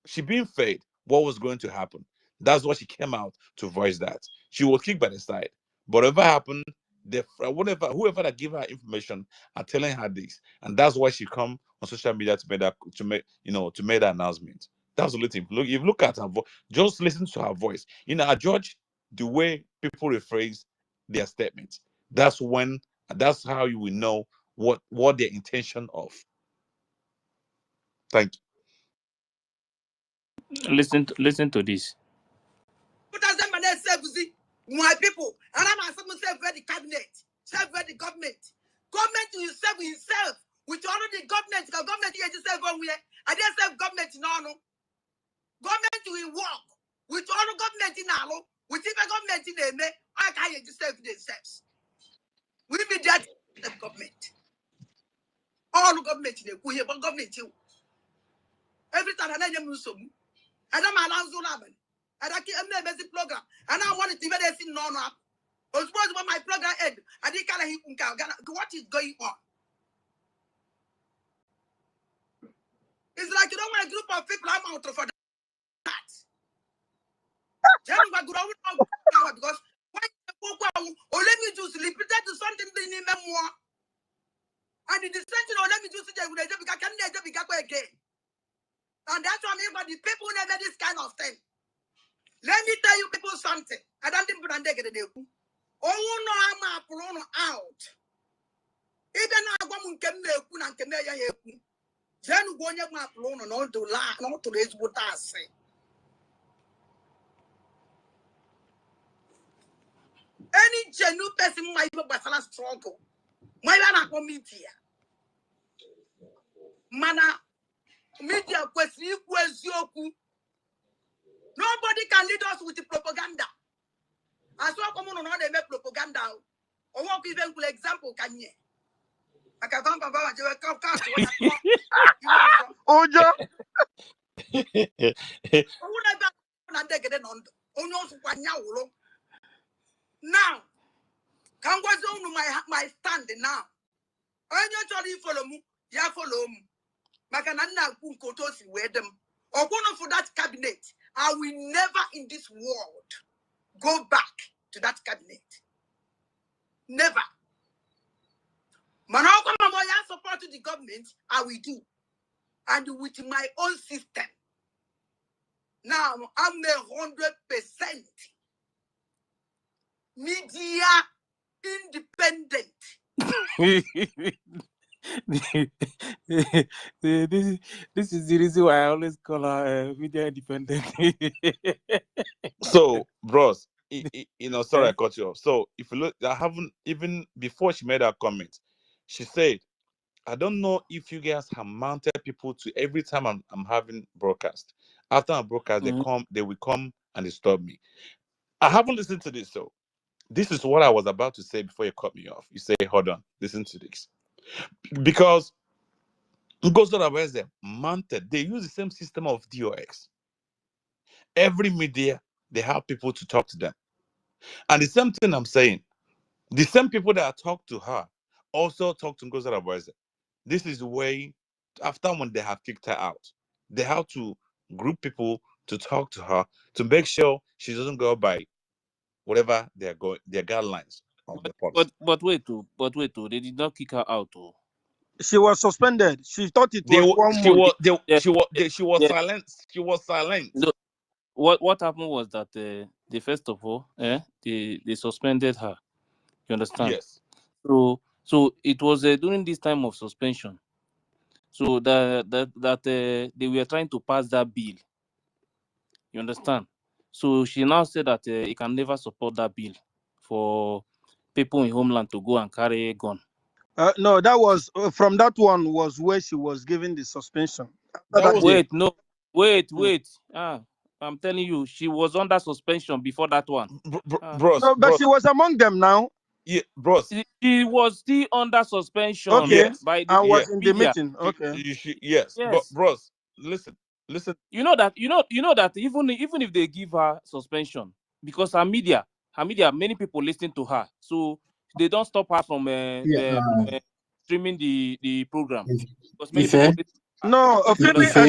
she being fed what was going to happen. That's why she came out to voice that. She was kicked by the side. But whatever happened, whoever that gave her information are telling her this. And that's why she come on social media to make that announcement. That's the only thing. If you look at her voice, just listen to her voice. I judge the way people rephrase their statements. That's how you will know what their intention of. Thank you. Listen to this. My people, and I'm myself the cabinet, serve the government. Government will serve himself with all of the government. Because government here to serve on where I didn't serve government no. Government will work with all the government in Alo, with the government in the May. I can't just serve themselves. We be that government. All the government in the Kuya, but government too. Every time I am Muslim, and I'm allowed to happen. And I keep a basic program, and I want it to be there in no. I was supposed to my program end. I didn't kind of what is going on. It's like you don't want a group of people I'm out for that. Tell me what good because why let me just repeat to something in the memoir. And the dissension or let me just say I can never be again. And that's why the people who never this kind of thing. Let me tell you people something. I don't think people get it. Oh no, I'm blown out. Even I go and come here, then go and blown not to lie, not to raise what I say. Any genuine person might be a struggle. My man, media. Mana, media question equals yoku. Nobody can lead us with the propaganda. As well come on they make propaganda. Or what even good example can you? I can come back Oja. Now, come on my stand now. I actually follow me, ya follow me. Makanana kunkotosi with them. Or one for that cabinet. I will never in this world go back to that cabinet. Never. Manako Mamoya support the government, I will do. And with my own system. Now I'm 100% media independent. This is the reason why I always call her media independent. So, bros, sorry I cut you off. So, if you look, I haven't even before she made that comment, she said, I don't know if you guys have mounted people to every time I'm having broadcast. After I broadcast, they will come and disturb me. I haven't listened to this, so this is what I was about to say before you cut me off. You say, hold on, listen to this. Because NGOZI mounted, they use the same system of DOX. Every media, they have people to talk to them. And the same thing I'm saying, the same people that talk to her also talk to NGOZI. This is the way, after when they have kicked her out, they have to group people to talk to her to make sure she doesn't go by whatever their guidelines of the policy. But wait, they did not kick her out. She was suspended. She thought it was 1 month. She was silent. She was silent. No, what happened was that they first of all, they suspended her. You understand? Yes. So it was during this time of suspension. So that they were trying to pass that bill. You understand? So she now said that he can never support that bill for people in homeland to go and carry a gun. No, that was from that one was where she was given the suspension. Wait. I'm telling you, she was under suspension before that one. Bros, no, but she was among them now. Yeah, bros. She was still under suspension. Okay. By the and was in the media. meeting. Okay. Yes. But bros, listen. You know that even if they give her suspension, because her media, many people listen to her, so they don't stop her from streaming the program. Because many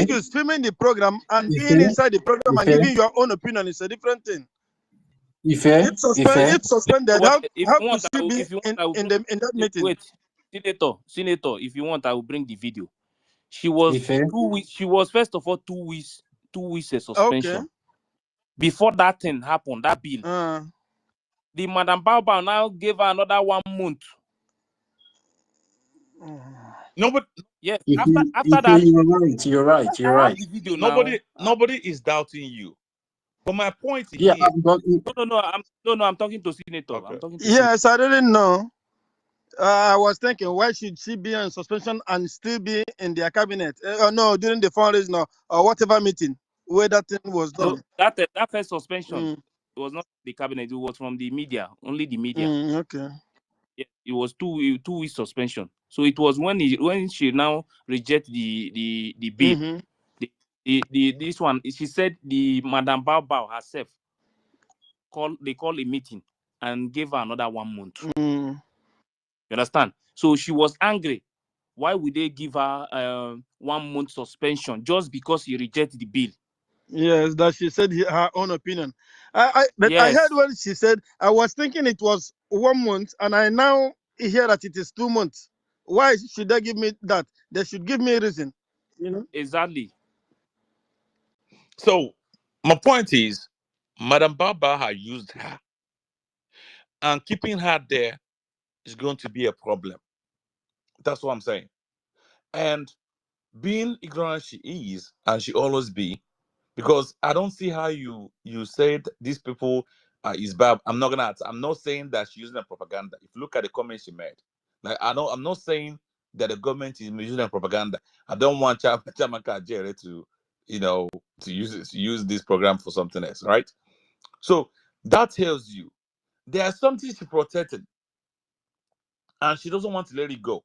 people filming the program and being inside the program and giving your own opinion is a different thing. It's suspended. How could she be in that meeting? Wait, Senator, if you want, I will bring the video. She was 2 weeks. She was first of all 2 weeks suspension. Okay. Before that thing happened, that bill, the Madam Baobab now gave her another 1 month. No, but yes, after that, you're right. The video nobody is doubting you. But my point here, I'm talking to Senator. Okay. I'm talking to yes, I didn't know. I was thinking, why should she be on suspension and still be in their cabinet? No, during the fundraising or whatever meeting where that thing was done. No, that first suspension was not the cabinet. It was from the media, only the media. Okay. Yeah, it was 2 weeks suspension. So it was when she now reject the bill. This one, she said the Madam Baobab herself they called a meeting and gave her another 1 month. You understand? So she was angry. Why would they give her 1 month suspension just because he rejected the bill? Yes, that she said her own opinion. I heard when she said, I was thinking it was 1 month, and I now hear that it is 2 months. Why should they give me that? They should give me a reason. You know? Exactly. So my point is, Madam Baba had used her, and keeping her there is going to be a problem. That's what I'm saying. And being ignorant she is, and she always be, because I don't see how you said these people is bad. I'm not saying that she's using a propaganda. If you look at the comments she made, like I'm not saying that the government is using a propaganda. I don't want Chamaka Jerry to to use this program for something else, right? So that tells you there's something she protected, and she doesn't want to let it go.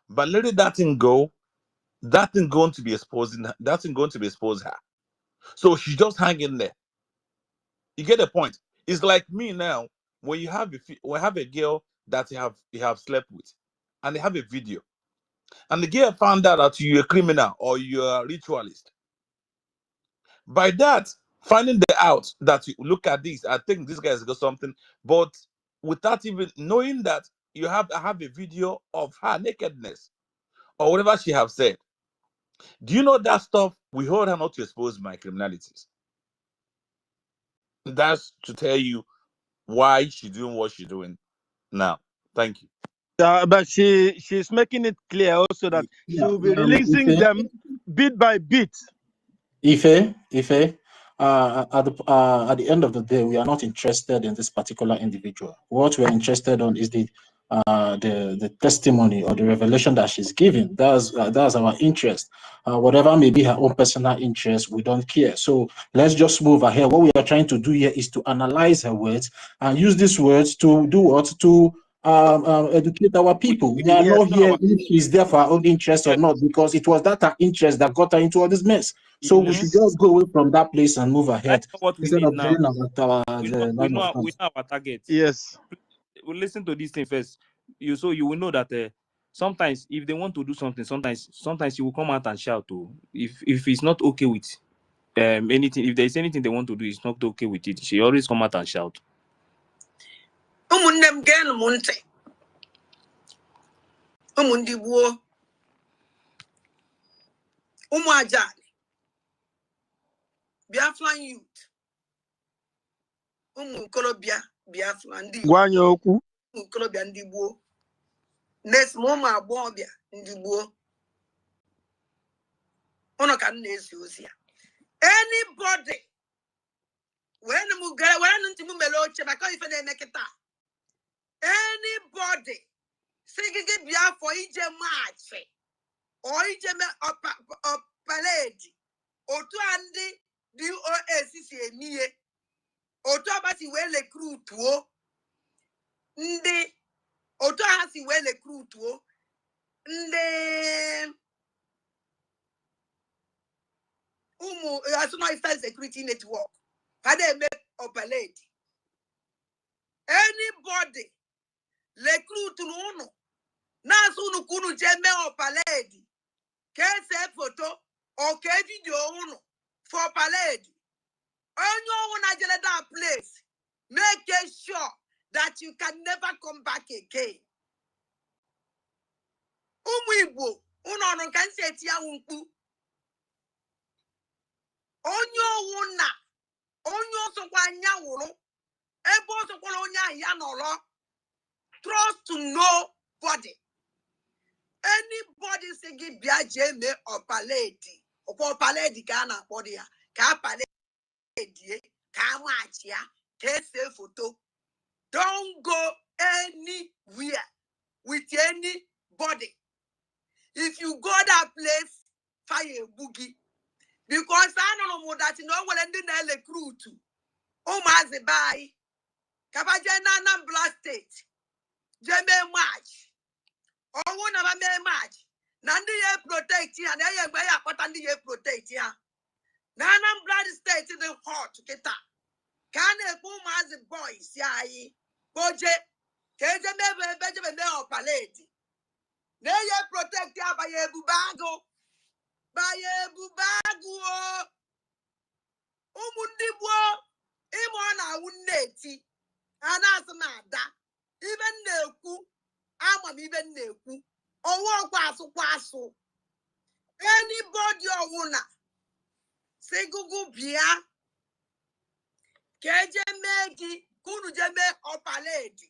But letting that thing go, that thing going to be exposing her, that thing going to be expose her. So she just hang in there. You get the point? It's like me now. When you have a girl that you have slept with, and they have a video, and the girl found out that you're a criminal or you're a ritualist. By that, finding out that you look at this, I think this guy's got something, but without even knowing that I have a video of her nakedness or whatever she have said. Do you know that stuff? We hold her not to expose my criminalities. That's to tell you why she's doing what she's doing now. Thank you. But she's making it clear also that she will be releasing them bit by bit. Ife, at the end of the day, we are not interested in this particular individual. What we're interested on is the testimony or the revelation that she's giving. That's our interest. Whatever may be her own personal interest, we don't care. So let's just move ahead. What we are trying to do here is to analyze her words and use these words to do what? To educate our people. We are not here if she's there for our own interest or not, because it was that her interest that got her into all this mess. So we should just go away from that place and move ahead instead of doing we know our target. Yes. We listen to this thing first. You will know that sometimes if they want to do something, sometimes you will come out and shout. If it's not okay with anything, if there's anything they want to do, it's not okay with it. She always come out and shout. Biafran youth. Kolobia Biafra ndi. Wanyoku. Kolobia ndi buo. Next moma abobia ndi buo. Ono kan nesi osia. Anybody when ntimu melo cheba ka ife na emeketa. Anybody sigige Biafra ije march or ije me opaledi otu andi DOS si emiye otu abasi we recruit wo ndị otu ha si we recruit wo ndị National Security Network kada eme opaledi. Anybody recruit unu na unu kunu jeme opaledi ke se photo or ke video unu for paledi. Onye na jele that place, make sure that you can never come back again. Igbo unu kan se ti awun mkpu. Onye osokwa anya wuru ebe osokwala onye ahia nolo. Trust to nobody. Anybody say give biaje me opaledi. Opo opaledi ka na akpodi ya. Ka paledi ka match ya. Ka se photo. Don't go anywhere with anybody. If you go that place, fire a boogie. Because I don't know that you know what ending the recruit. Oh my zibai. Kabajena Anambra State. Jeme March. Oh one of a match. Nandi ye protect ya. Na ye way up and ye protect ya. Anambra State is the hot kita. Can a boom as a boys yai. Boje. Keje me beje me opaledi. Na ye protect ya by a bubago. By a bubago. Umundibwo. Imo na uneti. Anasmada. Even neku. Amam even neku. Owo kwasu. Anybody or wuna. say Google Bia. Keje megi kunu jeme opaledi.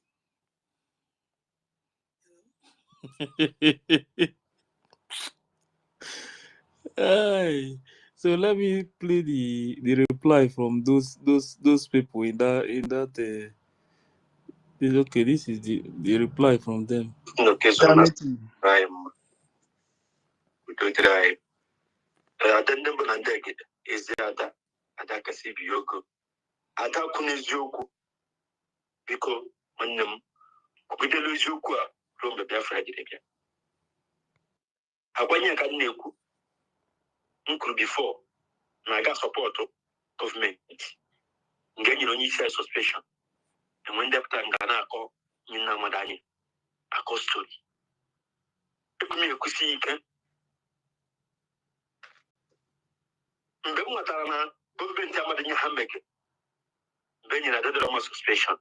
So let me play the reply from those people in that okay, this is the reply from them. Okay, so I'm going to try. Then the Bulandeg is the other Adakasi Bioko. Atakunezuku because when them Kubideluzuku from the Biafra. Awanya Kaneku Uncle before Naga support government. Then you don't need suspicion. And when the Tangana or Minamadani, a costly. If me a Kusika, Bemuatana, government Yamadini Hamek, then you had a suspicion.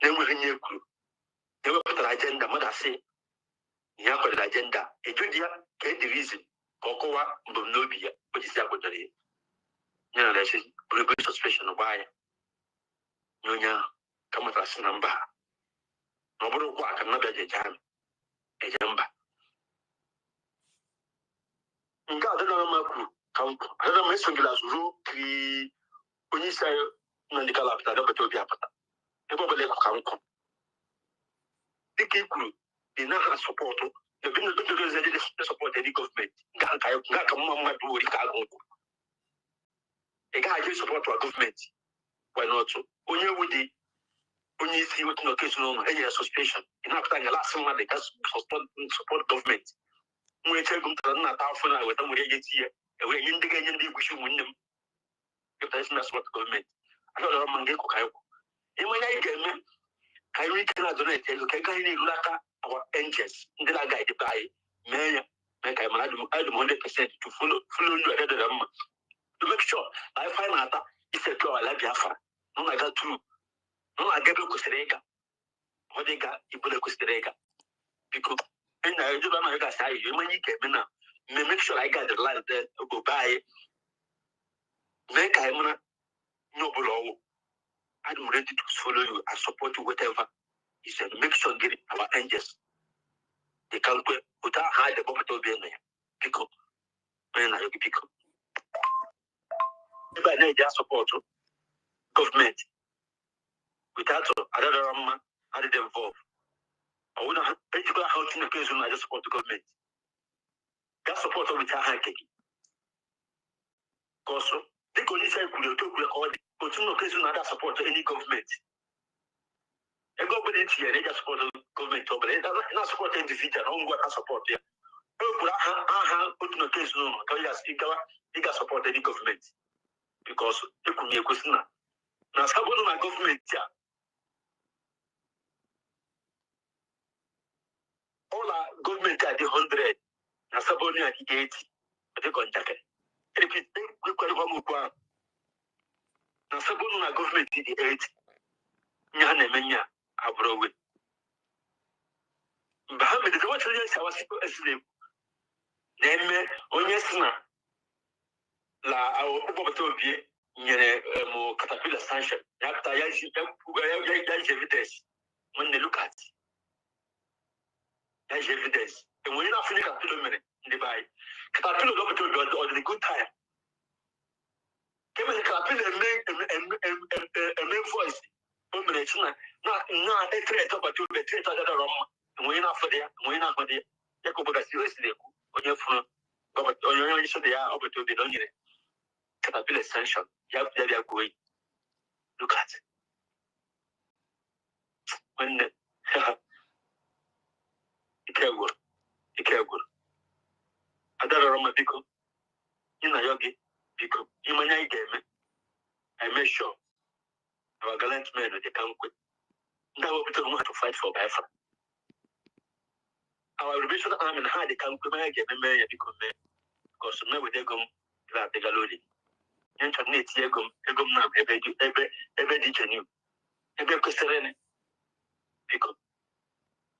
Then we renew. They will put an agenda, Mother say, Yako agenda, a Judia, get the reason, Kokoa, Bumnobia, which is Yakodari. Now, that's a suspicion of why. Nonya, come with us number. Nobody walk another jam, a jamba. Nga adana maku count adana meso glass ru ki onisa na ndikala apita da beto bi apata e bo bele ku kanko dikikuru ina ha support the bin do the support the government nga ka mama do ri ka kanko e ga je support our government why not onye wudi onye isi wetu no case no any suspicion ina after the last month they support government we check na ta funa we ta muri yeti e we yin diga yin di gushi munnim if there is no support government I don't know mangi ko kayo e manya igeme kayo kana donate to kai kai ni laka our angels ndila guide by me kai manadu 100% to follow you ahead of them to make sure I find out if a to ala Biafra no na ga true no na ga be ko serega odega ibule ko serega because and I do not ga say you manya igeme na me make sure I got the land there go by me kai mana no below I'm ready to follow you and support you whatever. He said, make sure get our angels. They can't go without hide the moment of being there. Pick up. When I pick up. If I need just support government without another man, I did involve. I wouldn't have basically how to the case when I just support the government. That support with a high cake. Also, they could say could you record but no case when I support any government. A government here, they just support the government, but they don't support the individual, no one can support here. Put no case no, you can support any government because you could be a question. Now, support my government, all our government at the 100, now support at the 80, but they can't take it. If you think we could have moved on, now support my government at the 80, Yana, Abroad. Bahamas, the water is our sleep. Then, on yes, la our Obatobie, more caterpillar sanction. After evidence when they look at that's evidence. And when you not finish caterpillar minute, they buy caterpillar or the good time. Give me the caterpillar and make voice. 1 minute, not a threat about you, but 3,000 rum. And when you're not for there, when you're not for there, you go back seriously on your phone. But on your issue, they are over to the don't get caterpillar sanction. You have to going. Look at when the you can't go. I don't know my pickle. In a yogi, pickle. In my game, I make sure our gallant men they come quick. Now we don't want to fight for Biafra. Our revision arm and hard they come quick. I get the mayor because now they go grab the gallery. Internet, you go now, every DJ every question. Pickle.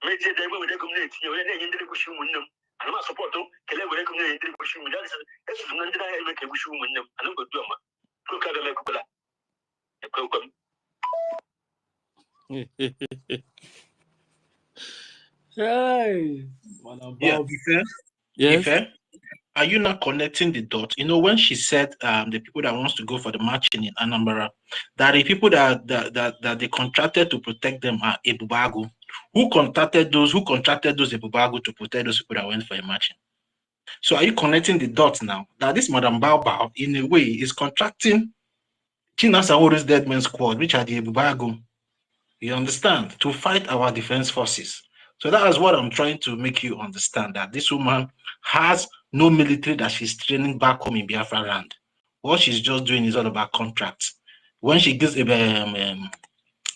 Maybe they will communicate you and then you I'm not support to kill every community pushing me. That's the Nanda I make a wish woman. I don't go to a cook out of Hey, Yeah, yes. Are you not connecting the dots? You know, when she said the people that wants to go for the marching in Anambra, that the people that they contracted to protect them are Ebubago. Who contracted those Ebubago to protect those people that went for a marching? So are you connecting the dots now? That this Madam Bao, in a way, is contracting Chinasaworu's dead men squad, which are the Ebubago. You understand? To fight our defense forces. So that is what I'm trying to make you understand, that this woman has no military that she's training back home in Biafra land. What she's just doing is all about contracts. When she gives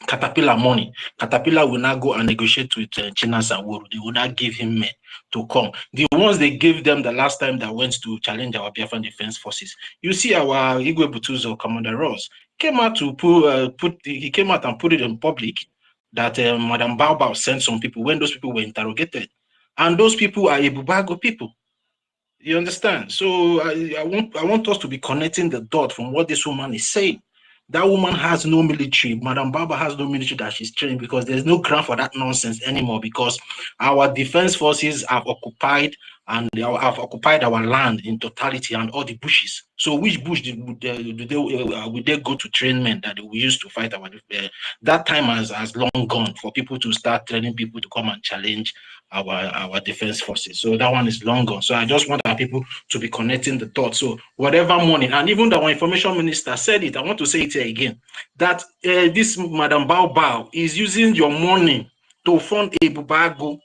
Caterpillar money, Caterpillar will now go and negotiate with Chinas and Wuru. They will not give him men to come. The ones they gave them the last time that went to challenge our Biafran defense forces. You see our Igwe Butuzo, Commander Ross, came out to he came out and put it in public that Madam Bao sent some people when those people were interrogated. And those people are Ebubago people. You understand? So I want us to be connecting the dot from what this woman is saying. That woman has no military. Madam Baba has no military that she's training, because there's no ground for that nonsense anymore, because our defense forces have occupied our land in totality and all the bushes. So which bush would they go to train men that we used to fight our that time has long gone for people to start training people to come and challenge our defense forces. So that one is long gone. So I just want our people to be connecting the dots. So whatever money, and even our information minister said it, I want to say it here again, that this Madam Bao is using your money to fund Ebubago.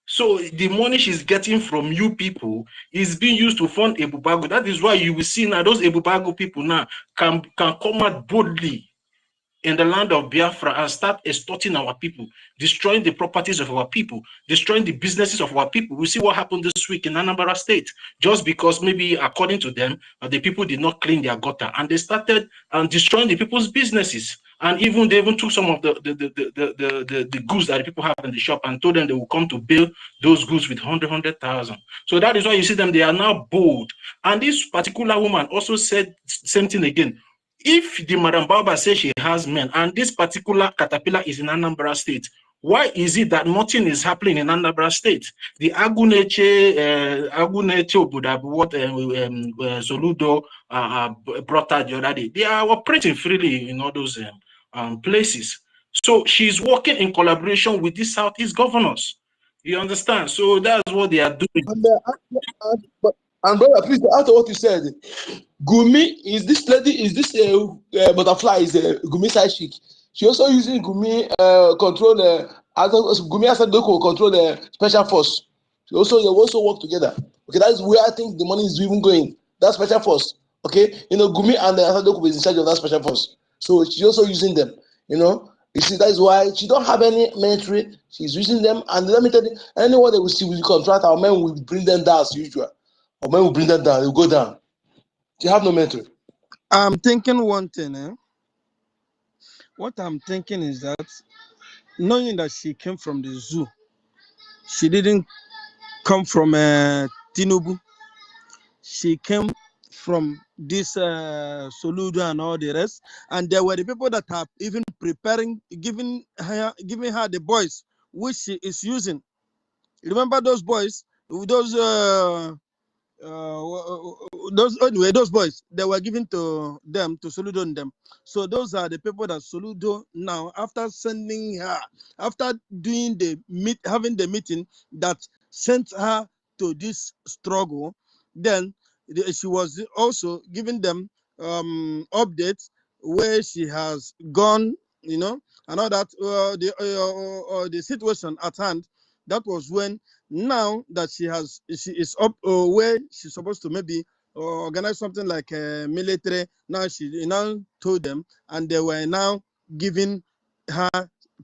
So the money she's getting from you people is being used to fund Ebubago. That is why you will see now those Ebubago people now can come out boldly in the land of Biafra and start extorting our people, destroying the properties of our people, destroying the businesses of our people. We see what happened this week in Anambra State, just because maybe according to them, the people did not clean their gutter, and they started destroying the people's businesses. And they even took some of the goods that the people have in the shop and told them they will come to build those goods with 100,000. So that is why you see them, they are now bold. And this particular woman also said same thing again. If the Madam Baba says she has men, and this particular Caterpillar is in Anambra State, why is it that nothing is happening in Anambra State? The Aguneche Obudabu, what Soludo brought out the other day, they are operating freely in all those places. So she's working in collaboration with the Southeast governors. You understand? So that's what they are doing. And brother, please, after what you said, Gumi is this lady, is this butterfly, is Gumi side chick. She also using Gumi control Gumi as a control the special force. They also work together. Okay, that is where I think the money is even going. That special force. Okay, you know, Gumi and the Asadoku is in charge of that special force. So she's also using them. You know, you see, that is why she don't have any military. She's using them, and let me tell you, anyone that we see will contract our men will bring them down as usual. Our men will bring them down. They will go down. You have no mentor. I'm thinking one thing. What I'm thinking is that, knowing that she came from the zoo, she didn't come from Tinubu. She came from this Soludo and all the rest, and there were the people that are even preparing, giving her the boys which she is using. Remember those boys, those boys that were given to them, to Soludo and them. So those are the people that Soludo now, after sending her, after doing having the meeting that sent her to this struggle, then she was also giving them updates where she has gone, you know, and all that, the situation at hand. That was when, now that she is up where she's supposed to maybe organize something like a military. Now she now told them, and they were now giving her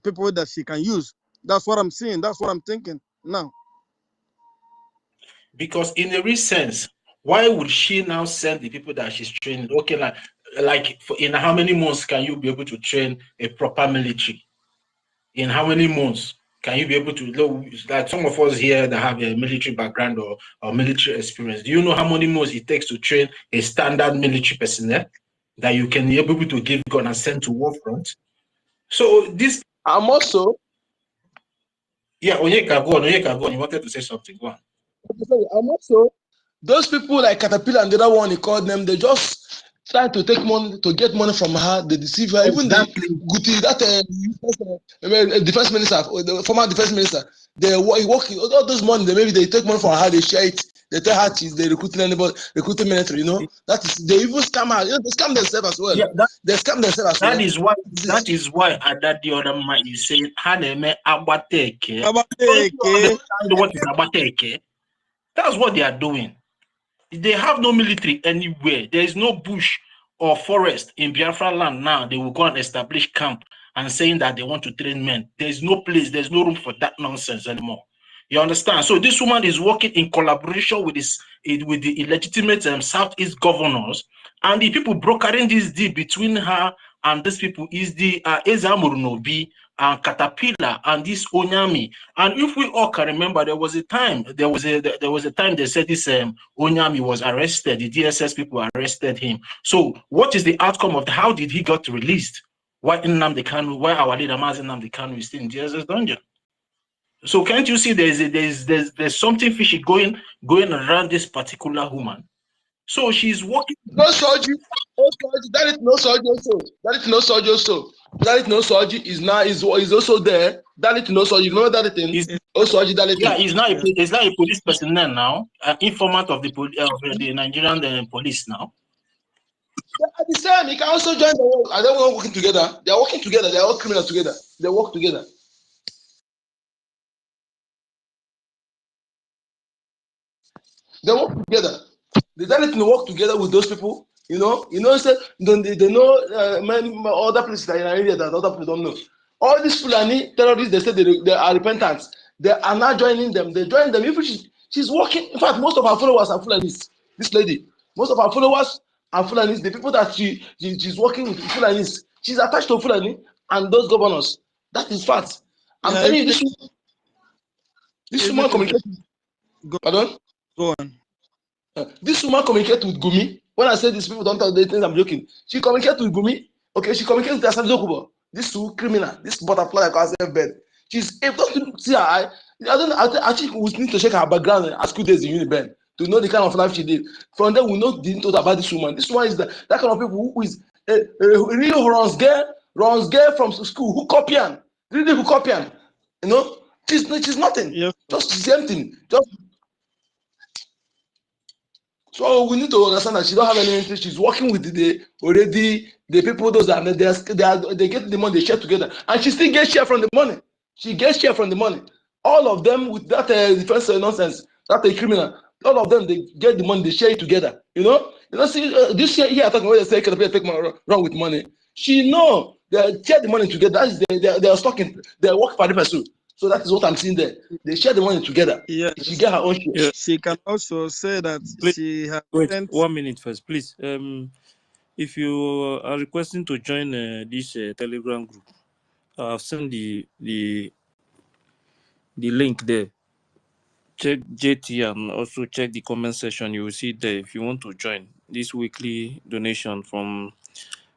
people that she can use. That's what I'm seeing. That's what I'm thinking now. Because in a real sense, why would she now send the people that she's training? Okay, in how many months can you be able to train a proper military? In how many months? Can you be able to, like some of us here that have a military background or military experience, do you know how many months it takes to train a standard military personnel that you can be able to give gun and send to war front? So this... I'm also... Yeah, Onyeka, go on. You wanted to say something, go on. I'm also... Those people like Caterpillar and the other one, he called them, they just try to take money, to get money from her, they deceive her. Exactly. Even the Guti, that defense minister, the former defense minister, they work, all those money, maybe they take money from her, they share it, they tell her they recruiting anybody, recruiting military, you know. That is, they even scam her, you know, they scam themselves as well. Yeah, they scam themselves as well. That is why at that the other man is saying, Haneme Abateke. Abateke. What is Abateke? That's what they are doing. They have no military anywhere. There is no bush or forest in Biafra land now. They will go and establish camp and saying that they want to train men. There's no place, there's no room for that nonsense anymore. You understand? So this woman is working in collaboration with the illegitimate Southeast governors, and the people brokering this deal between her and these people is the Ezamurunobi and Caterpillar and this Onyami. And if we all can remember, there was a time they said this Onyami was arrested. The DSS people arrested him. So what is the outcome of how did he got released? Why our leader Mazi Nnamdi Kanu is still in DSS dungeon? So can't you see there's something fishy going around this particular woman? So she's working. No surgery. That is no surgery also. That is no surgery also. That is no surgery is also there. That is no surgery. Remember that thing? Yeah, he's not a police personnel now, an informant of the Nigerian police now. At the same, he can also join the work. Are they all working together? They are working together. They are all criminals together. They work together. They work together. They don't work together with those people. You know, say they know many other places that in Nigeria that other people don't know. All these Fulani terrorists, they say they are repentant. They are now joining them. They join them. Even she's working. In fact, most of her followers are Fulanis. This lady, most of her followers are Fulanis. The people that she's working with Fulanis. She's attached to Fulani and those governors. That is fact. I'm telling you, this woman communicates. Pardon? Go on. This woman communicates with Gumi. When I say these people don't talk, they think I'm joking. She communicates with Gumi. Okay, she communicates with Asad Dokubo. This two criminal, this butterfly like herself bed. She's able to see her. I think we need to check her background and school days in Uniben to know the kind of life she did. From there, we know the details about this woman. This one is that kind of people who is really runs girl from school who copy really who copy. You know, she's nothing. Yes. Just the same thing. So we need to understand that she don't have any interest. She's working with the people those are they get the money, they share together, and she still gets share from the money. She gets share from the money. All of them with that defense nonsense, that a criminal. All of them they get the money, they share it together. You know. See this here talking about they say can take money run with money. She know they share the money together. They are stocking. They work for the person. So that is what I'm seeing there. They share the money together. Yes. She get her own share. Yes. She can also say that please, she has wait sent... 1 minute first, please. If you are requesting to join this Telegram group, I've sent the link there. Check JT and also check the comment section. You will see there if you want to join this weekly donation from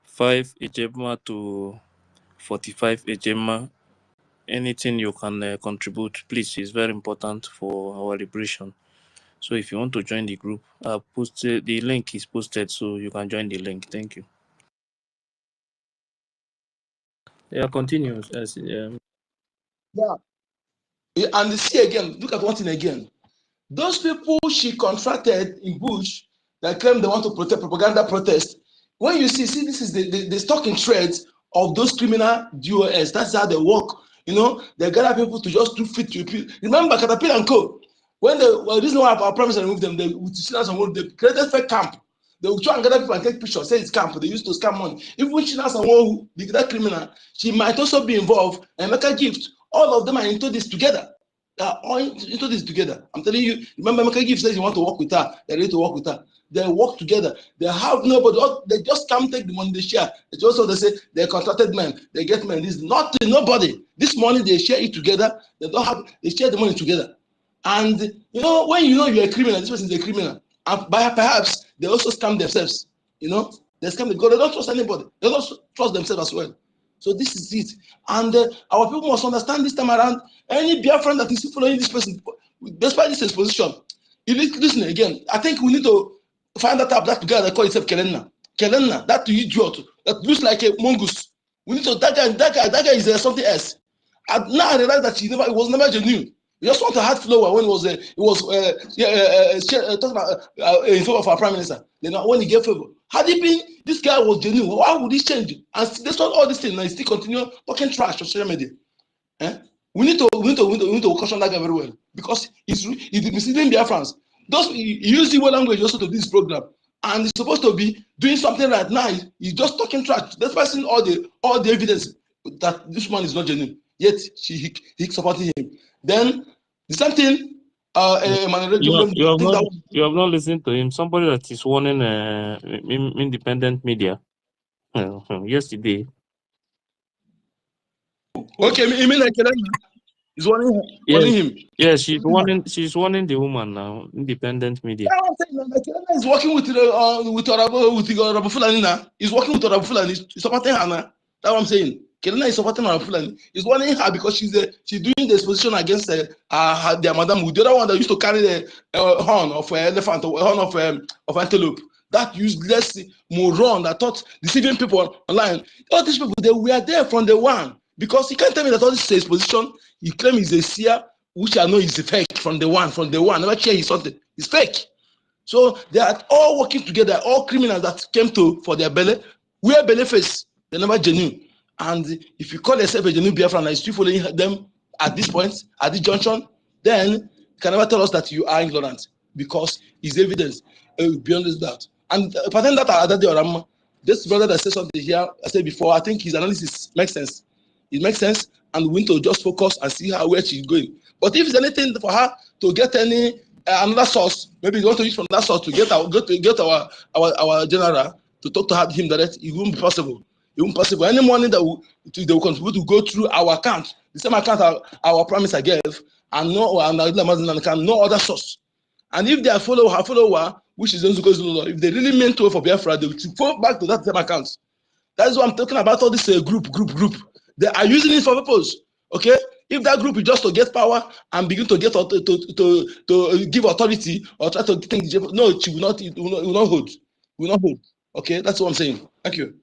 5 Ejema to 45 Ejema. Anything you can contribute, please, is very important for our liberation. So if you want to join the group, the link is posted, so you can join the link. Thank you. Yeah, continue. Yeah. And see again, look at one thing again. Those people she contracted in Bush that claim they want to protect propaganda protest. When you see this is the stock in threads of those criminal DOS. That's how they work. You know, they gather people to just do fit to people. Remember Caterpillar and Co. When the reason why I promised to remove them, they created fake camp. They will try and gather people and take pictures, say it's camp. They used to scam money. Even China, someone who that criminal, she might also be involved and make a gift. All of them are into this together. They are all into this together. I'm telling you, remember, Makagi says you want to work with her, they're ready to work with her. They work together. They have nobody, they just come take the money they share. It's also they say they're contracted men, they get men. This is nothing, nobody. This money they share it together, they share the money together. And when you know you're a criminal, this person is a criminal. And perhaps they also scam themselves. They scam because they don't trust anybody. They don't trust themselves as well. So this is it. And our people must understand this time around. Any Biafran that is following this person, despite this exposition, listen again. I think we need to find that black guy that call himself Kelenna. Kelenna, that idiot that looks like a mongoose. We need to that guy is something else. And now I realize that it was never genuine. We just want to hard flower when it was talking about in favor of our prime minister. When he gave favor, had he been this guy was genuine, why would he change? And that's what all this thing, and he still continue talking trash on social media. We need to caution that guy very well because he's misleading Biafrans. He used the language also to this program, and he's supposed to be doing something right now. He's just talking trash. That's why seeing all the evidence that this man is not genuine. Yet he supporting him. Then the same thing. You have not listened to him. Somebody that is warning independent media yesterday. Okay, you mean like he's warning him? Yes, she's warning the woman now. Independent media. He's working with Rabu Fulani now. He's working with Rabu Fulani. He's supporting her now. That's what I'm saying. Kelena is supporting Rabu Fulani. He's warning her because she's doing the exposition against their madam. The other one that used to carry the horn of elephant or horn of antelope. That useless moron that thought deceiving people online. All these people, they were there from the one. Because he can't tell me that all this exposition, he claims he's a seer, which I know is fake from the one. Never share his something. It's fake. So they are all working together, all criminals that came for their belly, wear belly face. They're never genuine. And if you call yourself a genuine Biafran and you're still following them at this point, at this junction, then you can never tell us that you are ignorant because it's evidence beyond this doubt. And pattern that this brother that said something here, I said before, I think his analysis makes sense. It makes sense, and we need to just focus and see where she's going. But if it's anything for her to get another source, maybe you want to use from that source to get our general to talk to him directly, it won't be possible. It won't be possible. Any money that they will contribute to go through our account, the same account our prime minister gave, and no other source. And if they are follower, which is NGOZI, if they really meant to for Biafra, they will fall back to that same account. That is what I'm talking about. All this group. They are using it for purpose. Okay, if that group is just to get power and begin to get to give authority or try to think, no, it will not hold. Okay, that's what I'm saying. Thank you.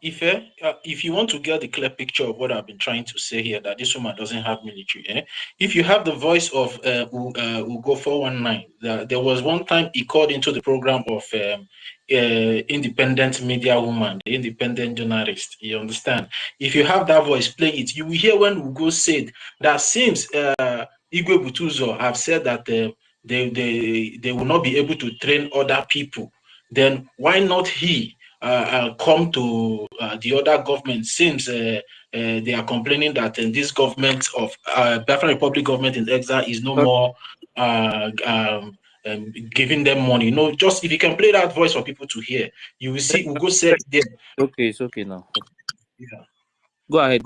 If you want to get the clear picture of what I've been trying to say here, that this woman doesn't have military, if you have the voice of Ugo 419, there was one time he called into the program of independent media woman, the independent journalist. You understand? If you have that voice, play it. You will hear when Ugo said that since Igwe Butuzo have said that they will not be able to train other people, then why not he come to the other government, since they are complaining that this government of Biafran Republic government in exile is no more giving them money. Just if you can play that voice for people to hear, you will see Ugo said there. Okay, it's okay now. Yeah. Go ahead.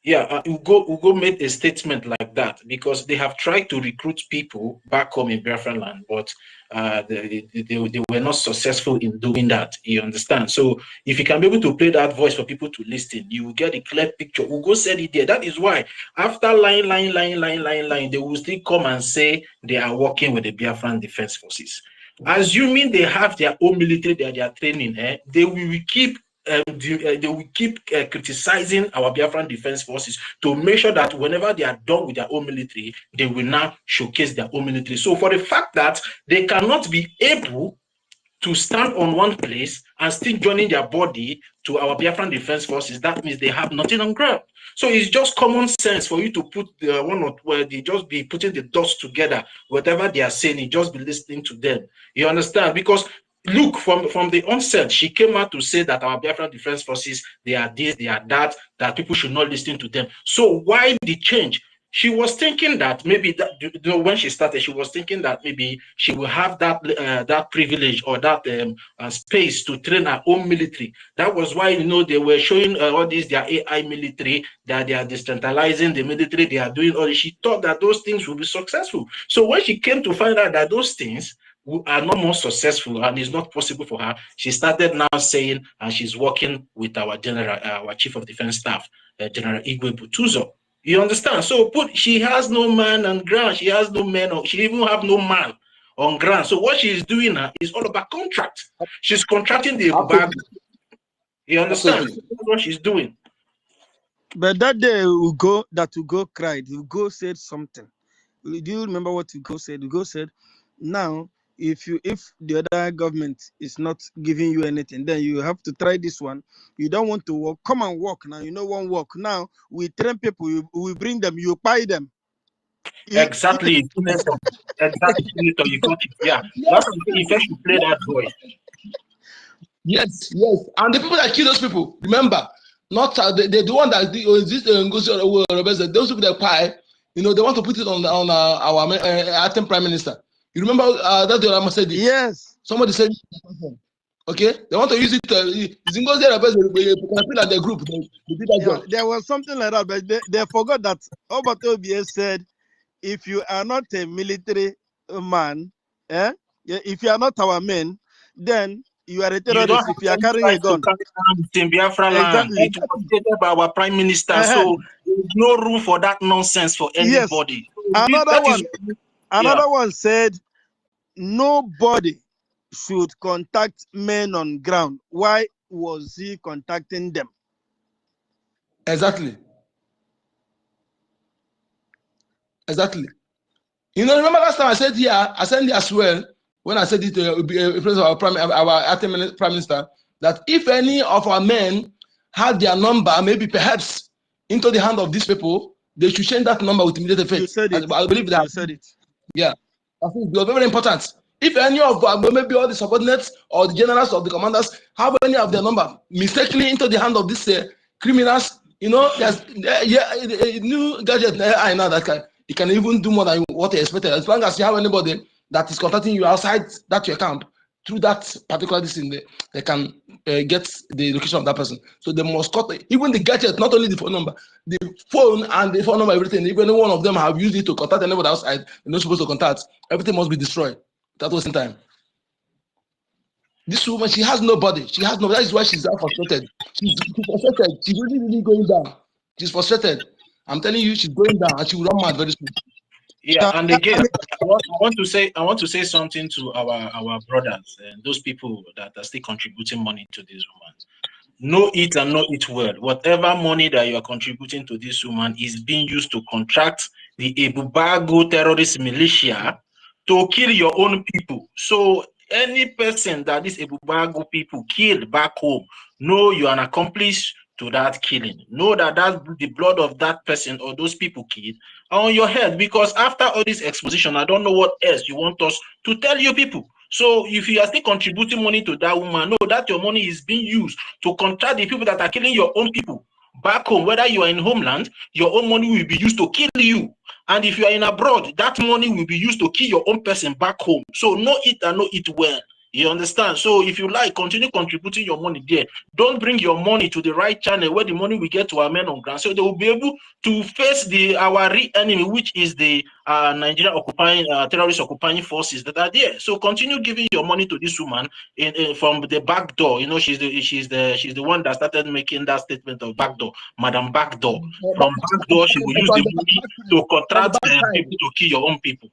Yeah, Ugo made a statement like that because they have tried to recruit people back home in Biafra land, but they were not successful in doing that. You understand? So if you can be able to play that voice for people to listen, you will get a clear picture. Ugo said it there. That is why after lying, they will still come and say they are working with the Biafran Defense Forces. Assuming they have their own military, they are training, they will keep criticizing our Biafran Defense Forces to make sure that whenever they are done with their own military, they will now showcase their own military. So for the fact that they cannot be able to stand on one place and still joining their body to our Biafran Defense Forces, that means they have nothing on ground. So it's just common sense for you to put where they just be putting the dots together. Whatever they are saying, you just be listening to them. You understand? Because look, from the onset, she came out to say that our Biafran Defense Forces, they are this, they are that people should not listen to them. So why the change? She was thinking that maybe that, you know, when she started, she was thinking that maybe she will have that that privilege or that space to train her own military. That was why, you know, they were showing all these their AI military, that they are decentralizing the military, they are doing all this. She thought that those things will be successful. So when she came to find out that those things are not more successful and it's not possible for her, she started now saying, and she's working with our general, our chief of defense staff, General Igwe Butuzo. You understand? So she has no man on ground. She has no man. She even have no man on ground. So what she is doing now is all about contract. She's contracting the bag. You understand? That's what she's doing. But that day, Ugo cried. Ugo said something. Do you remember what Ugo said? Ugo said, now, if the other government is not giving you anything, then you have to try this one. You don't want to work, come and work now. You know, won't work. Now we train people, we bring them, you buy them. Exactly. Exactly. You got it. Yeah. That's if I should play that voice. Yes. And the people that kill those people, remember, not the one that this NGOZI, those people that pie, you know, they want to put it on our acting prime minister. You remember that the Rama said it? Yes. Somebody said, okay, they want to use it. At the group. There was something like that, but they forgot that Obatobi said, if you are not a military man, if you are not our men, then you are a terrorist. If you are carrying a gun. In Biafra land, it was stated by our prime minister, so there is no room for that nonsense for anybody. Yes. Another one said, nobody should contact men on ground. Why was he contacting them? Exactly. You know, remember last time I said here, I said here as well, when I said it to our acting prime minister, that if any of our men had their number, maybe perhaps into the hand of these people, they should change that number with immediate effect. You said it. I believe that. You said it. Yeah, I think it was very important. If any of maybe all the subordinates or the generals or the commanders have any of their number mistakenly into the hand of these criminals, you know, there's a new gadget. I know that you can even do more than what you expected. As long as you have anybody that is contacting you outside that your camp, through that particular thing, they can get the location of that person. So they must cut even the gadget, not only the phone number, the phone and the phone number, everything. If any one of them have used it to contact anybody outside, they're not supposed to contact. Everything must be destroyed. That was in time. This woman, she has nobody. She has nobody. That is why she's that frustrated. She's frustrated. She's really going down. She's frustrated. I'm telling you, she's going down, and she will run mad very soon. Yeah, and again, I want to say something to our brothers and those people that are still contributing money to this woman. Know it and know it well. Whatever money that you are contributing to this woman is being used to contract the Ebubago terrorist militia to kill your own people. So any person that these Ebubago people killed back home, know you are an accomplice to that killing. Know that the blood of that person or those people killed are on your head, because after all this exposition, I don't know what else you want us to tell you people. So if you are still contributing money to that woman, know that your money is being used to contract the people that are killing your own people back home. Whether you are in homeland, your own money will be used to kill you. And if you are in abroad, that money will be used to kill your own person back home. So know it and know it well. You understand? So if you like, continue contributing your money there. Don't bring your money to the right channel where the money will get to our men on ground. So they will be able to face our real enemy, which is the Nigerian occupying terrorist occupying forces that are there. So continue giving your money to this woman from the back door. You know, she's the one that started making that statement of back door, Madam Backdoor. From back door, she will use the money to contract people to kill your own people.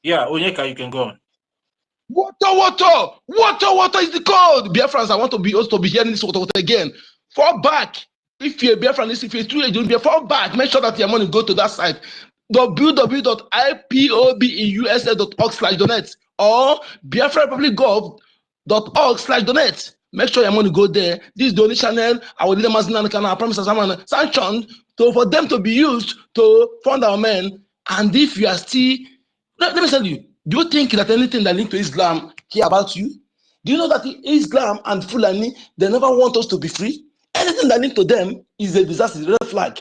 Yeah, Onyeka, you can go on. Water is the code. Biafrans, I want to be hearing this water again. Fall back. If you're Biafran, if you're too late, fall back. Make sure that your money go to that site. www.ipobeusa.org/donate or biafrarepublicgov.org/donate. Make sure your money go there. This donation channel, our leader Mazinana promise sanctioned for them to be used to fund our men. And if you are still, let me tell you, do you think that anything that linked to Islam care about you? Do you know that Islam and Fulani, they never want us to be free? Anything that linked to them is a disaster, a red flag.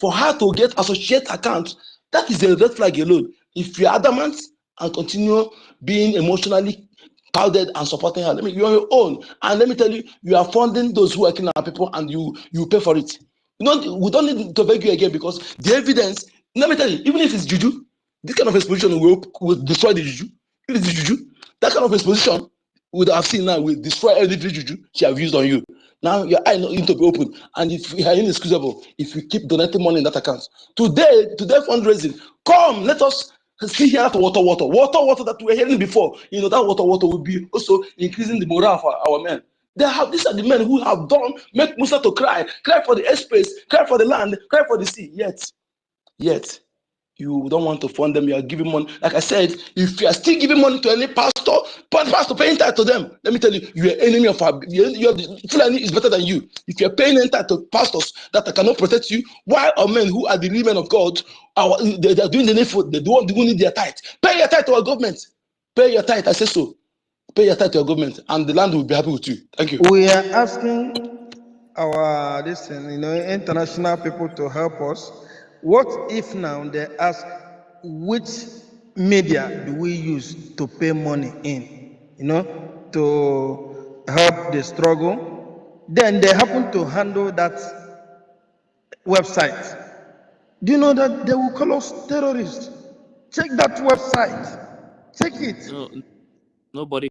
For her to get associate account, that is a red flag alone. If you're adamant and continue being emotionally powdered and supporting her, you're on your own. And let me tell you, you are funding those who are killing our people, and you pay for it. We don't need to beg you again, because the evidence, let me tell you, even if it's juju, this kind of exposition will destroy the juju. If it's juju, that kind of exposition would have seen now will destroy every juju she have used on you. Now your eye need to be open, and if you are inexcusable, if you keep donating money in that account. Today fundraising, come, let us see here after water that we were hearing before. You know, that water will be also increasing the morale for our men. These are the men who have done, make Musa to cry for the airspace, cry for the land, cry for the sea. Yet, you don't want to fund them. You are giving money. Like I said, if you are still giving money to any pastor paying tithe to them, let me tell you, you are enemy of our. Fulani is better than you. If you are paying tithe to pastors that cannot protect you, why are men who are the real men of God, they are doing the needful? They don't need their tithe. Pay your tithe to our government. Pay your tithe. I say so. Pay your tithe to your government, and the land will be happy with you. Thank you. We are asking our international people to help us. What if now they ask which media do we use to pay money in, to help the struggle? Then they happen to handle that website. Do you know that they will call us terrorists? Check that website. Check it. No, nobody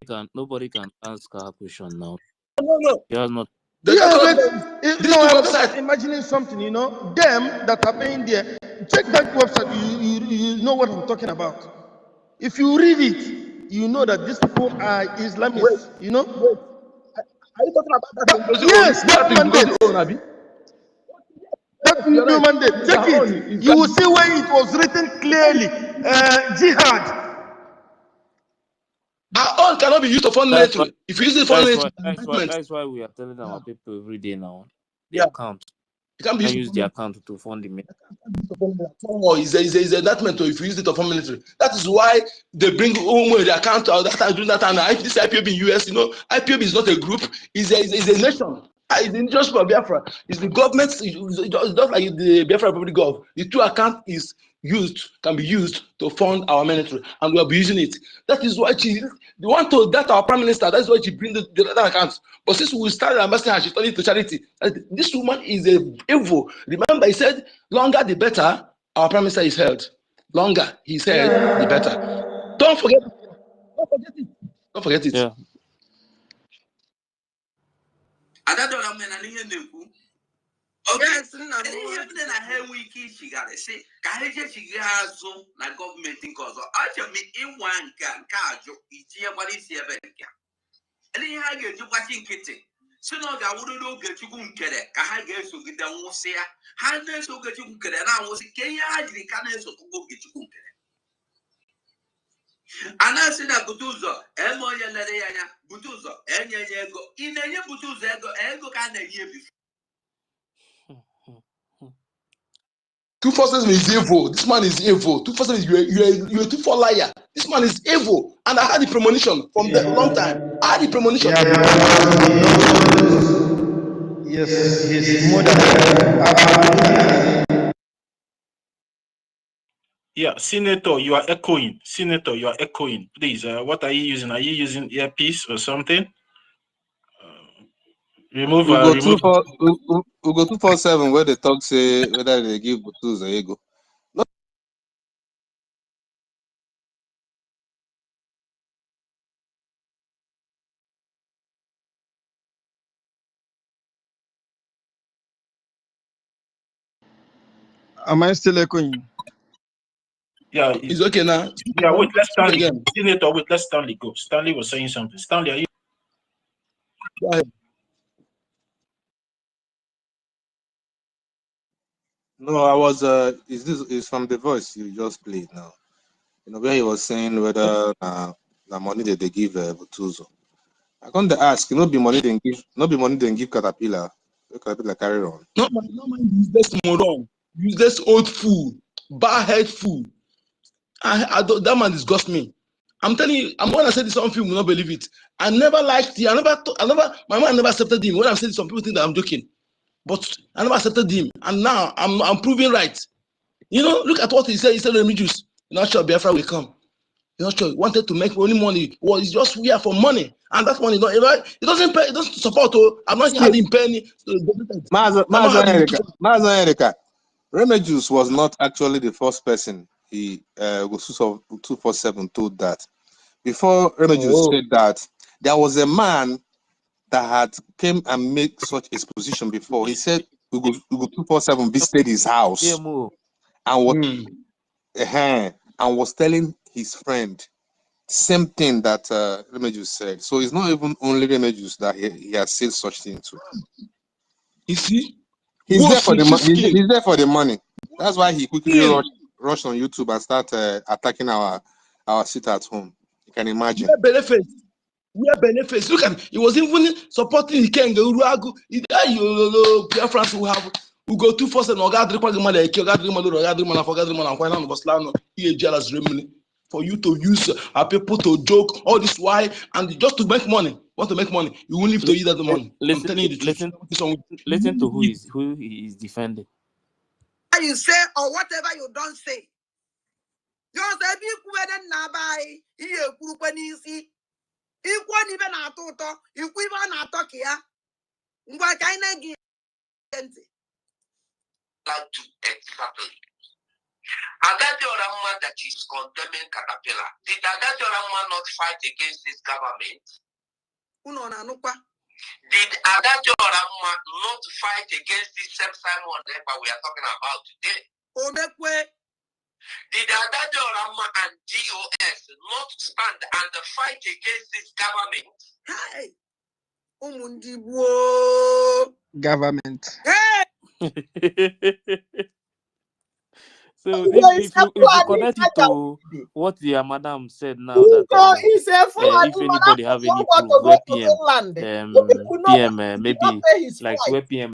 can ask her question now. No. Yeah, not. Yeah, but I'm just imagining something, them that are paying there. Check that website, you know what I'm talking about. If you read it, you know that these people are Islamists, Wait. Are you talking about that? Yes, that mandate. That new mandate. Check it. You will see where it was written clearly. Jihad. Our own cannot be used to fund military. If you use it for military, that's why we are telling our people every day now. The account. You can't use the account to fund the military. Is a enactment if you use it to fund military. That is why they bring the account out that time during that time. This IPOB in US, IPOB is not a group, is a nation. It's the interest for Biafra. It's the government, it's just like the Biafra Republic Gov. The two account can be used to fund our military, and we'll be using it. That is why that our prime minister, that's why she bring the other accounts. But since we started ambassador her, she turned it to charity. This woman is evil. Remember, he said, longer the better, our prime minister is held. Longer he's held, the better. Don't forget it. Don't forget it. Yeah. Yes, na we ike got say ka ha je chigi azu na government nke ọzọ acha mi inwa nke ajụ itinye kwara isi ebe nke a ihe ha ga-eji gbachi nkịtị si na ọ ga-awụrụ n'oge Chukwu nkere ka ha ga-esogide nwụsị ya ha na-eso oge Chukwu nkere na-anwụsị ka ihe ha jiri ka na-eso oge Chukwu nkere anasị na bute ụzọ eme onye lere ya anya bute ụzọ enye ya ego ị na-enye bute ụzọ ego ka a na-enye ebifu. Two forces is evil. This man is evil. Two forces, you're a two-for liar. This man is evil. And I had the premonition from the long time. I had the premonition. Yes, his mother. Yeah, Senator, you are echoing. Senator, you are echoing. Please, what are you using? Are you using earpiece or something? Remove. We'll go 247 where the talk say whether they give Butuz or ego. No. Am I still echoing? Yeah, it's okay now. Yeah, wait, let's Stanley again. Senator, wait, let's Stanley go. Stanley was saying something. Stanley, are you? Go ahead. No, I was. Is from the voice you just played now. Where he was saying whether the money that they give Butuzo. I can't ask. Be money they give. Not be money they give Caterpillar. Caterpillar carry on. No man, useless moron, useless old fool, bad head fool. That man disgusts me. I'm telling you, when I said this on film, you will not believe it. I never liked him. My mind never accepted him. When I'm saying this, some people think that I'm joking. But I never accepted him. And now I'm proving right. You know, look at what he said. He said, Remigius, you're not sure Biafra will come. You're not sure. He wanted to make only money. Well, he's just here for money. And that money, it doesn't pay, it doesn't support. Oh, I'm not having penny. Maza Remigius was not actually the first person he was 247 told that. Before Remigius said that, there was a man that had came and made such exposition before. He said Ugo 247 visited his house and was telling his friend same thing that Remigius said. So it's not even only Remigius that he has said such thing to. You see, he's there for the money. He's there for the money. That's why he quickly rushed on YouTube and started attacking our sit at home. You can imagine. We are benefits. Look at he was even supporting the King Uruagu. Biafrans who go 247 or gather money, for you to use our people to joke all this why and just to make money. Want to make money? You won't live to eat that money. I'm telling you the truth. Listen to who he is defending. You say or whatever you don't say. Just a big wedding now by here, easy. Equal even at Toto, if we want to talk here, what kind of give? Exactly. Agati Orama that is condemning Caterpillar. Did Agati Orama not fight against this government? Did Agati Orama not fight against this same Simon that we are talking about today? Did Agati Orama and GOS not stand and fight against this government? Hey. Government. So if you connect it to what the madam said now, that if anybody have any proof where PM maybe like where PM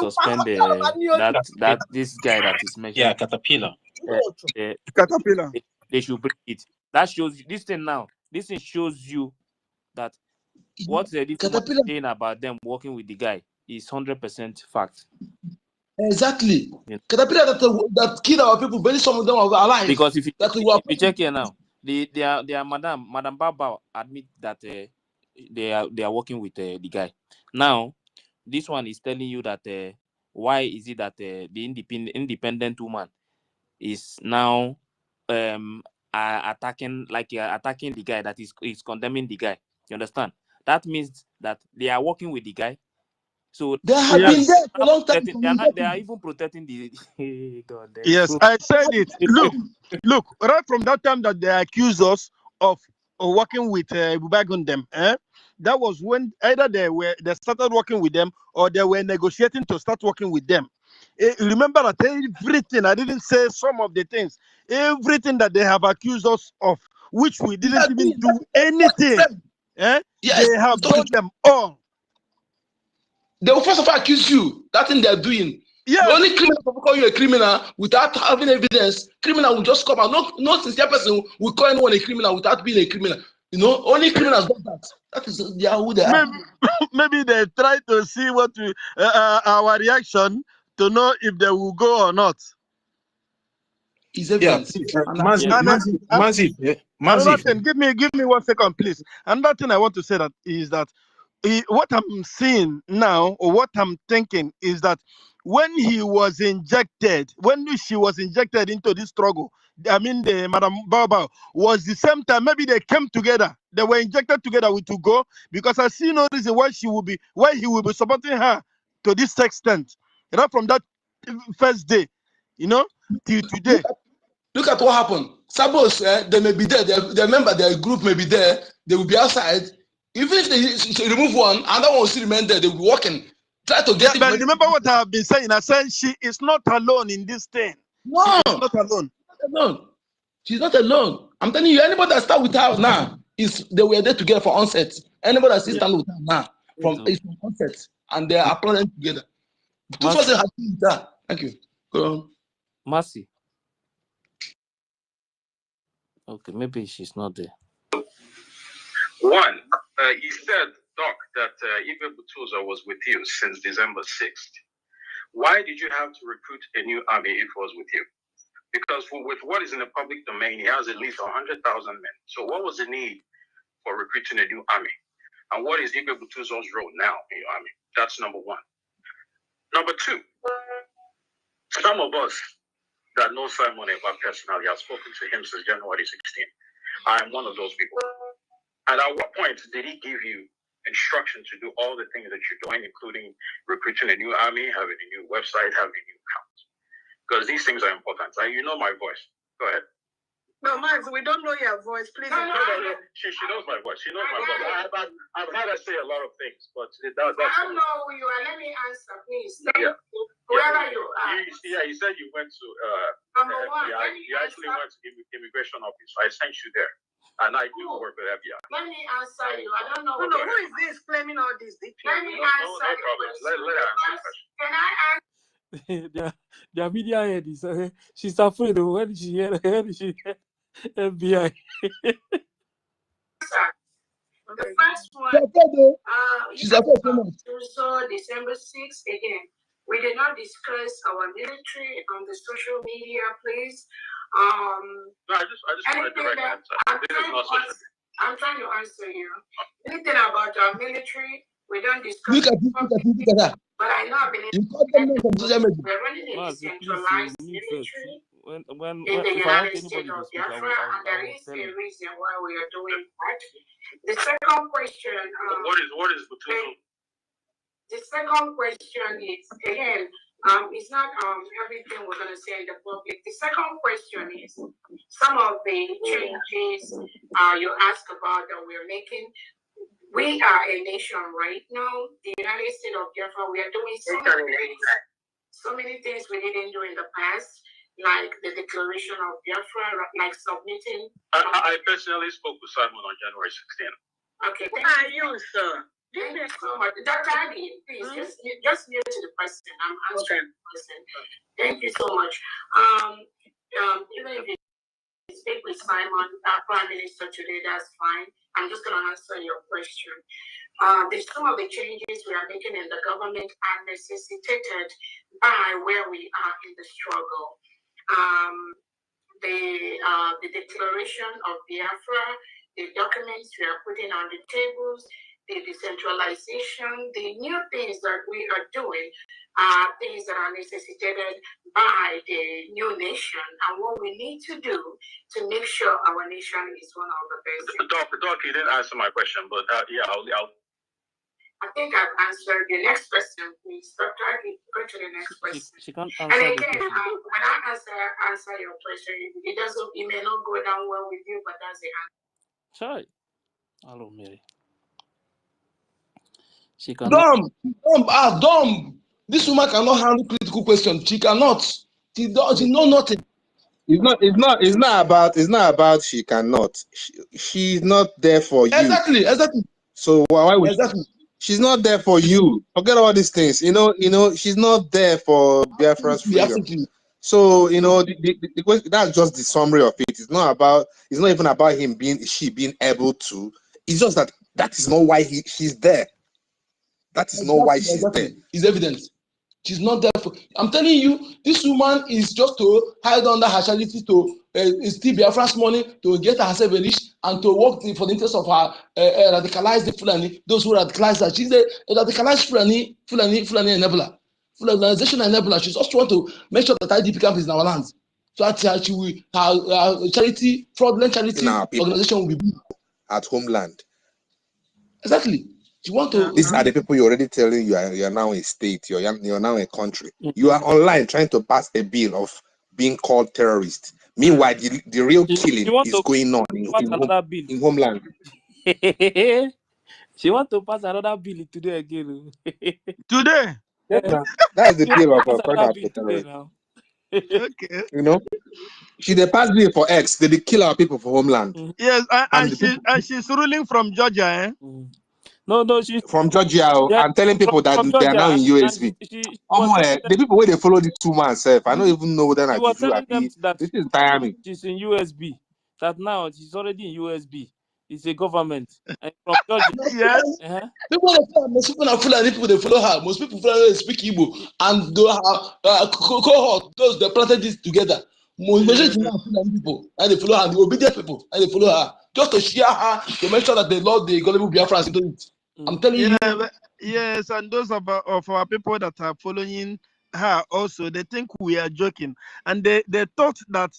suspend that this guy that is mentioned, Caterpillar, Caterpillar, they should bring it. That shows you this thing now. This thing shows you that what this woman is saying about them working with the guy is 100% fact. Exactly. Yeah. Caterpillar that killed our people, barely some of them are alive. Because if you check here now, their Madam Baba admit that they are working with the guy. Now, this one is telling you that why is it that the independent woman is now attacking the guy, that is condemning the guy. You understand? That means that they are working with the guy. So they have been there for a long time. They are even protecting the God. Yes, I said it. Look, right from that time that they accused us of working with Bubagundem, that was when either they started working with them or they were negotiating to start working with them. Remember that everything, I didn't say some of the things, everything that they have accused us of, which we didn't even do anything. Yes, they have done them all. They will first of all accuse you. That thing they are doing. Yes. The only criminal will call you a criminal without having evidence. Criminal will just come out. No sincere person will call anyone a criminal without being a criminal. You know, only criminals do that. That is who they are. Maybe they try to see what our reaction to know if they will go or not. Is evidence. Massive. Give me 1 second, please. Another thing I want to say is that what I'm seeing now, or what I'm thinking, is that when she was injected into this struggle, I mean, the Madam Baba was the same time. Maybe they came together. They were injected together with to go, because I see no reason why he will be supporting her to this extent. You know, from that first day, till today. Look at what happened. Suppose they may be there. They remember their group may be there. They will be outside. Even if they remove one, another one will still remain there. They will be walking. Try to get it. But remember what I have been saying. I said she is not alone in this thing. No, she is not alone. She's not alone. I'm telling you, anybody that start with her now they were there together for onset. Anybody that still stand with her now from onset, and they are planning together. Thank you. Go on. Mercy. Okay, maybe she's not there. One, you said, Doc, that Ibe Butuza was with you since December 6th. Why did you have to recruit a new army if it was with you? Because with what is in the public domain, he has at least 100,000 men. So what was the need for recruiting a new army? And what is Ibe Butuza's role now in your army? That's number one. Number two, some of us that know Simon Eba personally have spoken to him since January 16th. I am one of those people. And at what point did he give you instruction to do all the things that you're doing, including recruiting a new army, having a new website, having a new account? Because these things are important. And you know my voice. Go ahead. No, Max, we don't know your voice. Please. No. She knows my voice. She knows my voice. I've had her say a lot of things, but I don't know who you are. Let me answer, please. Yeah. Whoever you are. You said you went to Number one. you actually went to immigration office. I sent you there. And I do work with FBI. Let me answer you. I don't know. No, who is this claiming all this? Let me answer you. Let her answer the question. Can I ask? their media head is she's afraid of when she hear FBI. The first one, she's so December 6th again. We did not discuss our military on the social media, please. No, I just want a direct answer. I'm trying to answer you. Anything about our military, we don't discuss. Look at that. But I know we're running a decentralized military in the United States of Biafra, and there is a reason why we are doing that. The second question. What is Butuzo? The second question is again. It's not everything we're going to say in the public. The second question is some of the changes you asked about that we're making. We are a nation right now. The United States of Biafra, we are doing so many things we didn't do in the past, like the Declaration of Biafra, like submitting. I personally spoke with Simon on January 16th. Okay, thank you, sir. Thank you so much. Dr. Adi, please, just mute to the person. I'm answering the person. Thank you so much. Even if you speak with Simon, Prime Minister today, that's fine. I'm just going to answer your question. There's some of the changes we are making in the government are necessitated by where we are in the struggle. The Declaration of Biafra, the documents we are putting on the tables, the decentralization, the new things that we are doing are things that are necessitated by the new nation and what we need to do to make sure our nation is one of the best. Doc, you didn't answer my question, but I'll I think I've answered the next question, please. Dr. Adi, go to the next question. She can't answer. And again, when I answer your question, it may not go down well with you, but that's the answer. Sorry. Hello, Mary. She cannot. Dumb. This woman cannot handle critical questions. She cannot. She know nothing. It's not about she cannot. She's not there for you. Exactly. So why would exactly? She's not there for you. Forget all these things. You know, she's not there for Biafra's freedom. Absolutely. So the question, that's just the summary of it. It's not even about she being able to. It's just that is not why she's there. That is not why she's there. It's evident. She's not there for. I'm telling you, this woman is just to hide under her charity to steal Biafra's money to get herself rich and to work for the interest of her radicalized Fulani, those who radicalize her. She's a radicalized Fulani enabler, Fulanization enabler. She just want to make sure that IDP camp is in our lands. So that she will, her charity, fraudulent charity organization will be at homeland. Exactly. You want to. These are the people you're already telling you are now a state. You're now a country. You are online trying to pass a bill of being called terrorist. Meanwhile, the real killing is going on in homeland. She want to pass another bill today again. Today. That's the bill of terrorist. Okay. You know, she passed bill for X. They kill our people for homeland. Yes, and she's ruling from Georgia, eh? No, she's from Georgia. Yeah, I'm telling people that they are now in USB. The people where they follow these 2 months, I don't even know whether I do. This is tiring. She's in USB. that now she's already in USB. It's a government. And from Georgia. Yes. People they follow her. Most people speak Igbo and they have cohort. Those that planted this together. Most people and they follow her. The obedient people and they follow her just to share her to make sure that they love the gullible Biafrans into it. I'm telling you. Yes, and those of our people that are following her also, they think we are joking, and they thought that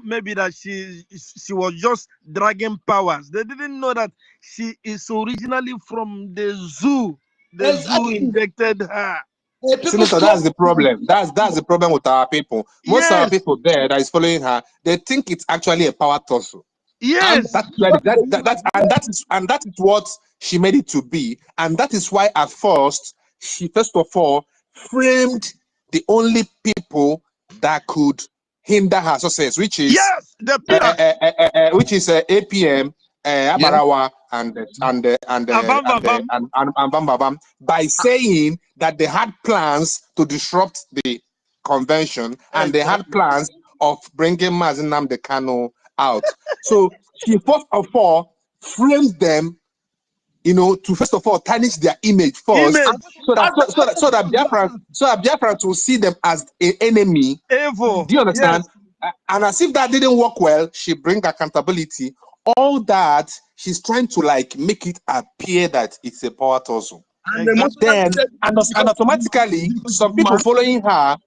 maybe that she was just dragging powers. They didn't know that she is originally from the zoo. The zoo injected her. Senator, that's the problem. That's the problem with our people. Most of our people there that is following her, they think it's actually a power tussle. Yes, and that is what she made it to be, and that is why at first she first of all framed the only people that could hinder her success, which is APM, Abarawa, and Bambabam, by saying that they had plans to disrupt the convention and they had plans of bringing Mazi Nnamdi Kanu out. So she first of all framed them, to first of all tarnish their image first, so that Biafrans will see them as an enemy. Evil. Do you understand? Yes. And as if that didn't work well, she bring accountability. All that she's trying to make it appear that it's a power tussle. Exactly. And automatically, some people following her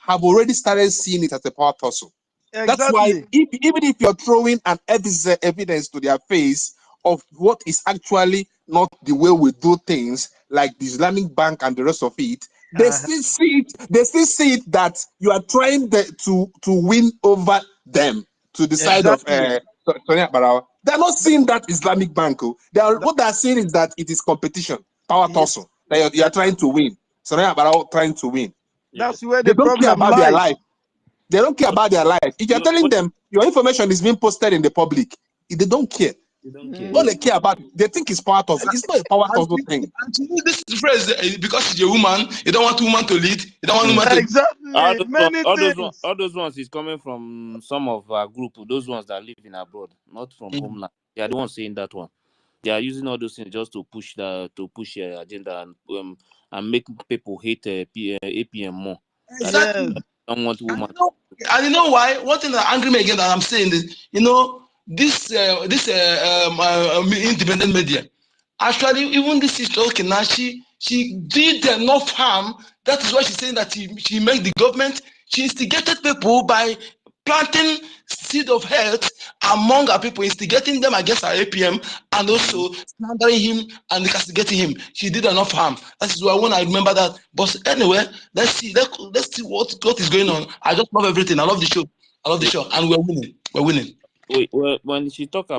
have already started seeing it as a power tussle. Exactly. That's why even if you're throwing an evidence to their face of what is actually not the way we do things, like the Islamic Bank and the rest of it, they still see it. They still see it that you are trying to win over them to the side of Sonia Barawa. They're not seeing that Islamic Bank. What they're seeing is that it is competition, power tussle. That you are trying to win. Sonia Barawa trying to win. That's where the problem care about lies. Their life. They don't care about their life. If you're telling them your information is being posted in the public, they don't care. All they care about, they think it's power tussle. It's not a power tussle thing. And this phrase, because she's a woman, you don't want woman to lead. You don't want woman to Exactly. All those ones is coming from some of our group. Those ones that live in abroad, not from homeland. They are the ones saying that one. They are using all those things just to push agenda and make people hate APM more. Exactly. Don't want women. And you know why? One thing that angry me again that I'm saying is, this independent media, actually, even this is talking now, she did enough harm. That is why she's saying that she made the government. She instigated people by planting seed of hate among our people, instigating them against our APM, and also slandering him and castigating him. She did enough harm. That is why when I remember that. But anyway, let's see what is going on. I just love everything. I love the show. And we're winning. We're winning. Wait, when they talk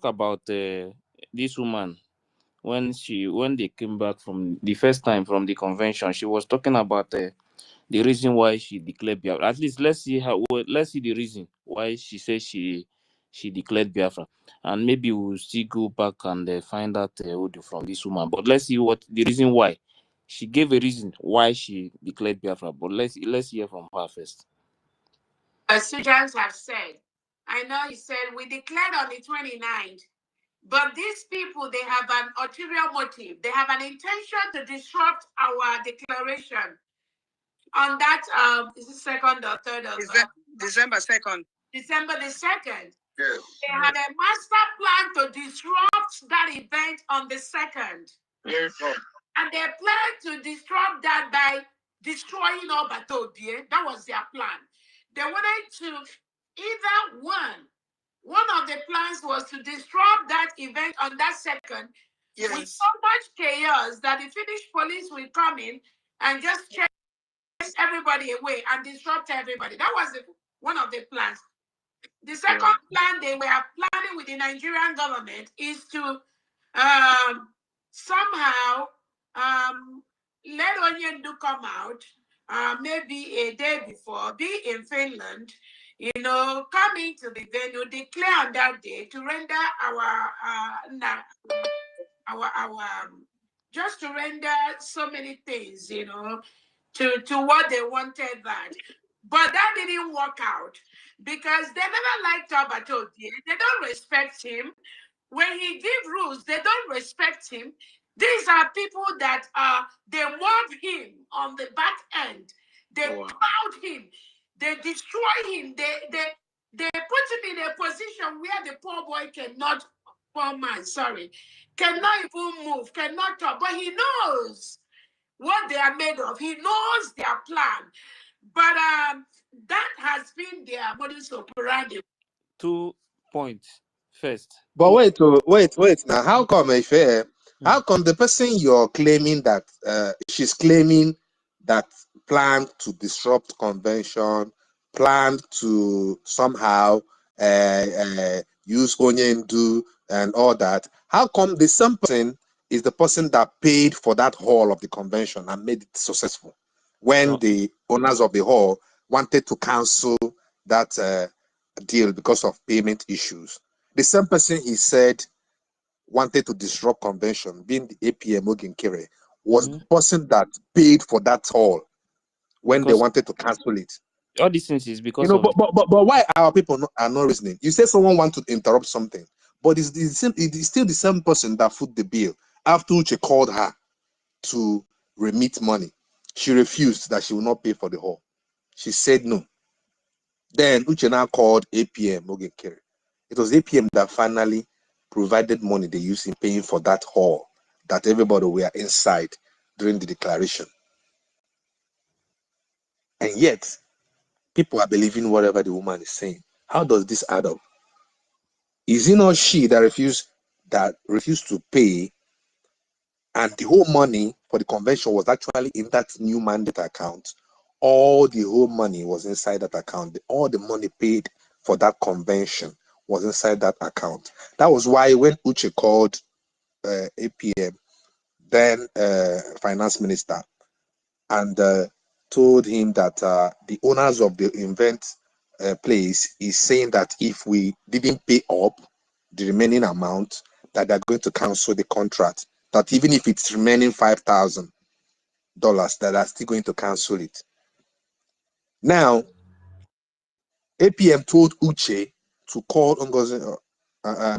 about this woman, when they came back from the first time from the convention, she was talking about the reason why she declared Biafra. At least let's see the reason why she says she declared Biafra, and maybe we'll still go back and find out audio from this woman. But let's see what the reason why she gave a reason why she declared Biafra. But let's hear from her first. As Sujans have said, I know he said we declared on the 29th, but these people, they have an ulterior motive. They have an intention to disrupt our declaration. On that, is it 2nd or 3rd? December 2nd. December the 2nd. Yes. They had a master plan to disrupt that event on the 2nd. Yes. And they planned to disrupt that by destroying Obatodie. That was their plan. They wanted to either one of the plans was to disrupt that event on that 2nd with so much chaos that the Finnish police will come in and just chase everybody away and disrupt everybody. That was one of the plans. The second plan they were planning with the Nigerian government is to somehow let Onyendu come out maybe a day before, be in Finland, come into the venue, declare on that day to render just to render so many things, to what they wanted that. But that didn't work out. because they never liked Obato. They don't respect him. When he give rules, they don't respect him. These are people that they mob him on the back end. They crowd him. They destroy him. They put him in a position where the poor boy cannot, poor man, sorry, cannot even move, cannot talk. But he knows what they are made of. He knows their plan. But that has been their modus operandi. 2 points. First. But wait. Now, how come, Ife, how come the person you're claiming that she's claiming that planned to disrupt convention, planned to somehow use Onyendu and all that? How come the same person is the person that paid for that hall of the convention and made it successful when the owners of the hall wanted to cancel that deal because of payment issues? The same person he said wanted to disrupt convention, being the APM Oginkere, was the person that paid for that hall when they wanted to cancel it. All these things is because of... But why our people are not reasoning? You say someone wants to interrupt something, but it's still the same person that foot the bill after Uche called her to remit money. She refused that she will not pay for the hall. She said no. Then Uche now called APM Oginkere. It was APM that finally provided money they used in paying for that hall that everybody were inside during the declaration. And yet, people are believing whatever the woman is saying. How does this add up? Is it not she that refused to pay, and the whole money for the convention was actually in that new mandate account? All the whole money was inside that account. All the money paid for that convention was inside that account. That was why when Uche called APM, then finance minister, and told him that the owners of the event place is saying that if we didn't pay up the remaining amount, that they're going to cancel the contract. That even if it's remaining $5,000, that are still going to cancel it. Now, APM told Uche to call NGOZI,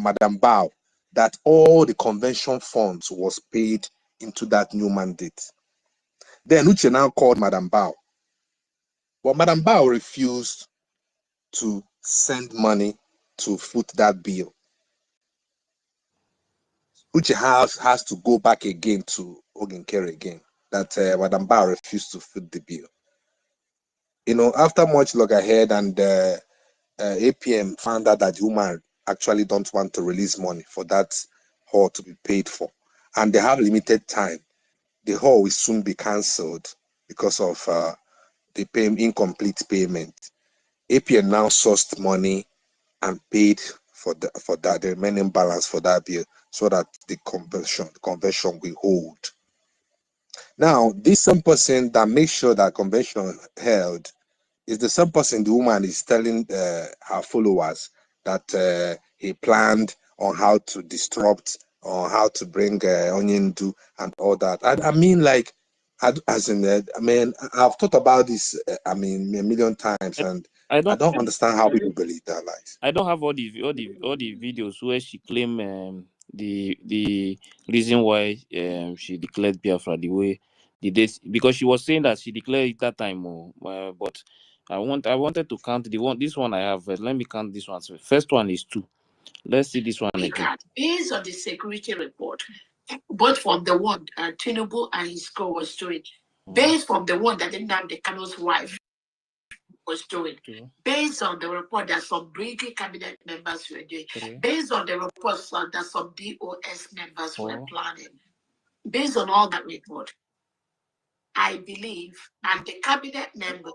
Madam Bao, that all the convention funds was paid into that new mandate. Then Uche now called Madam Bao. But Madam Bao refused to send money to foot that bill. Uche has to go back again to Oginkere again, that Madam Bao refused to foot the bill. You know, after much loggerhead and APM found out that the woman actually don't want to release money for that hall to be paid for. And they have limited time. The hall will soon be cancelled because of the incomplete payment. APM now sourced money and paid for the remaining balance for that bill so that the convention will hold. Now, this same person that makes sure that convention held is the same person the woman is telling her followers that he planned on how to disrupt, or how to bring Onyendu and all that. I mean, like, I've thought about this, a million times, and I don't understand how people believe that lies. I don't have all the videos where she claimed the reason why she declared Biafra the way the dates, because she was saying that she declared it that time. But I wanted to count this one I have. Let me count this one. So first one is 2. Let's see this one again. Based on the security report, both from the one Tinubu and his co was doing, based from the one that Nnamdi Kanu's wife was doing, based on the report that some BRGIE cabinet members were doing, based on the reports that some BOS members were planning, based on all that report, I believe, and the cabinet members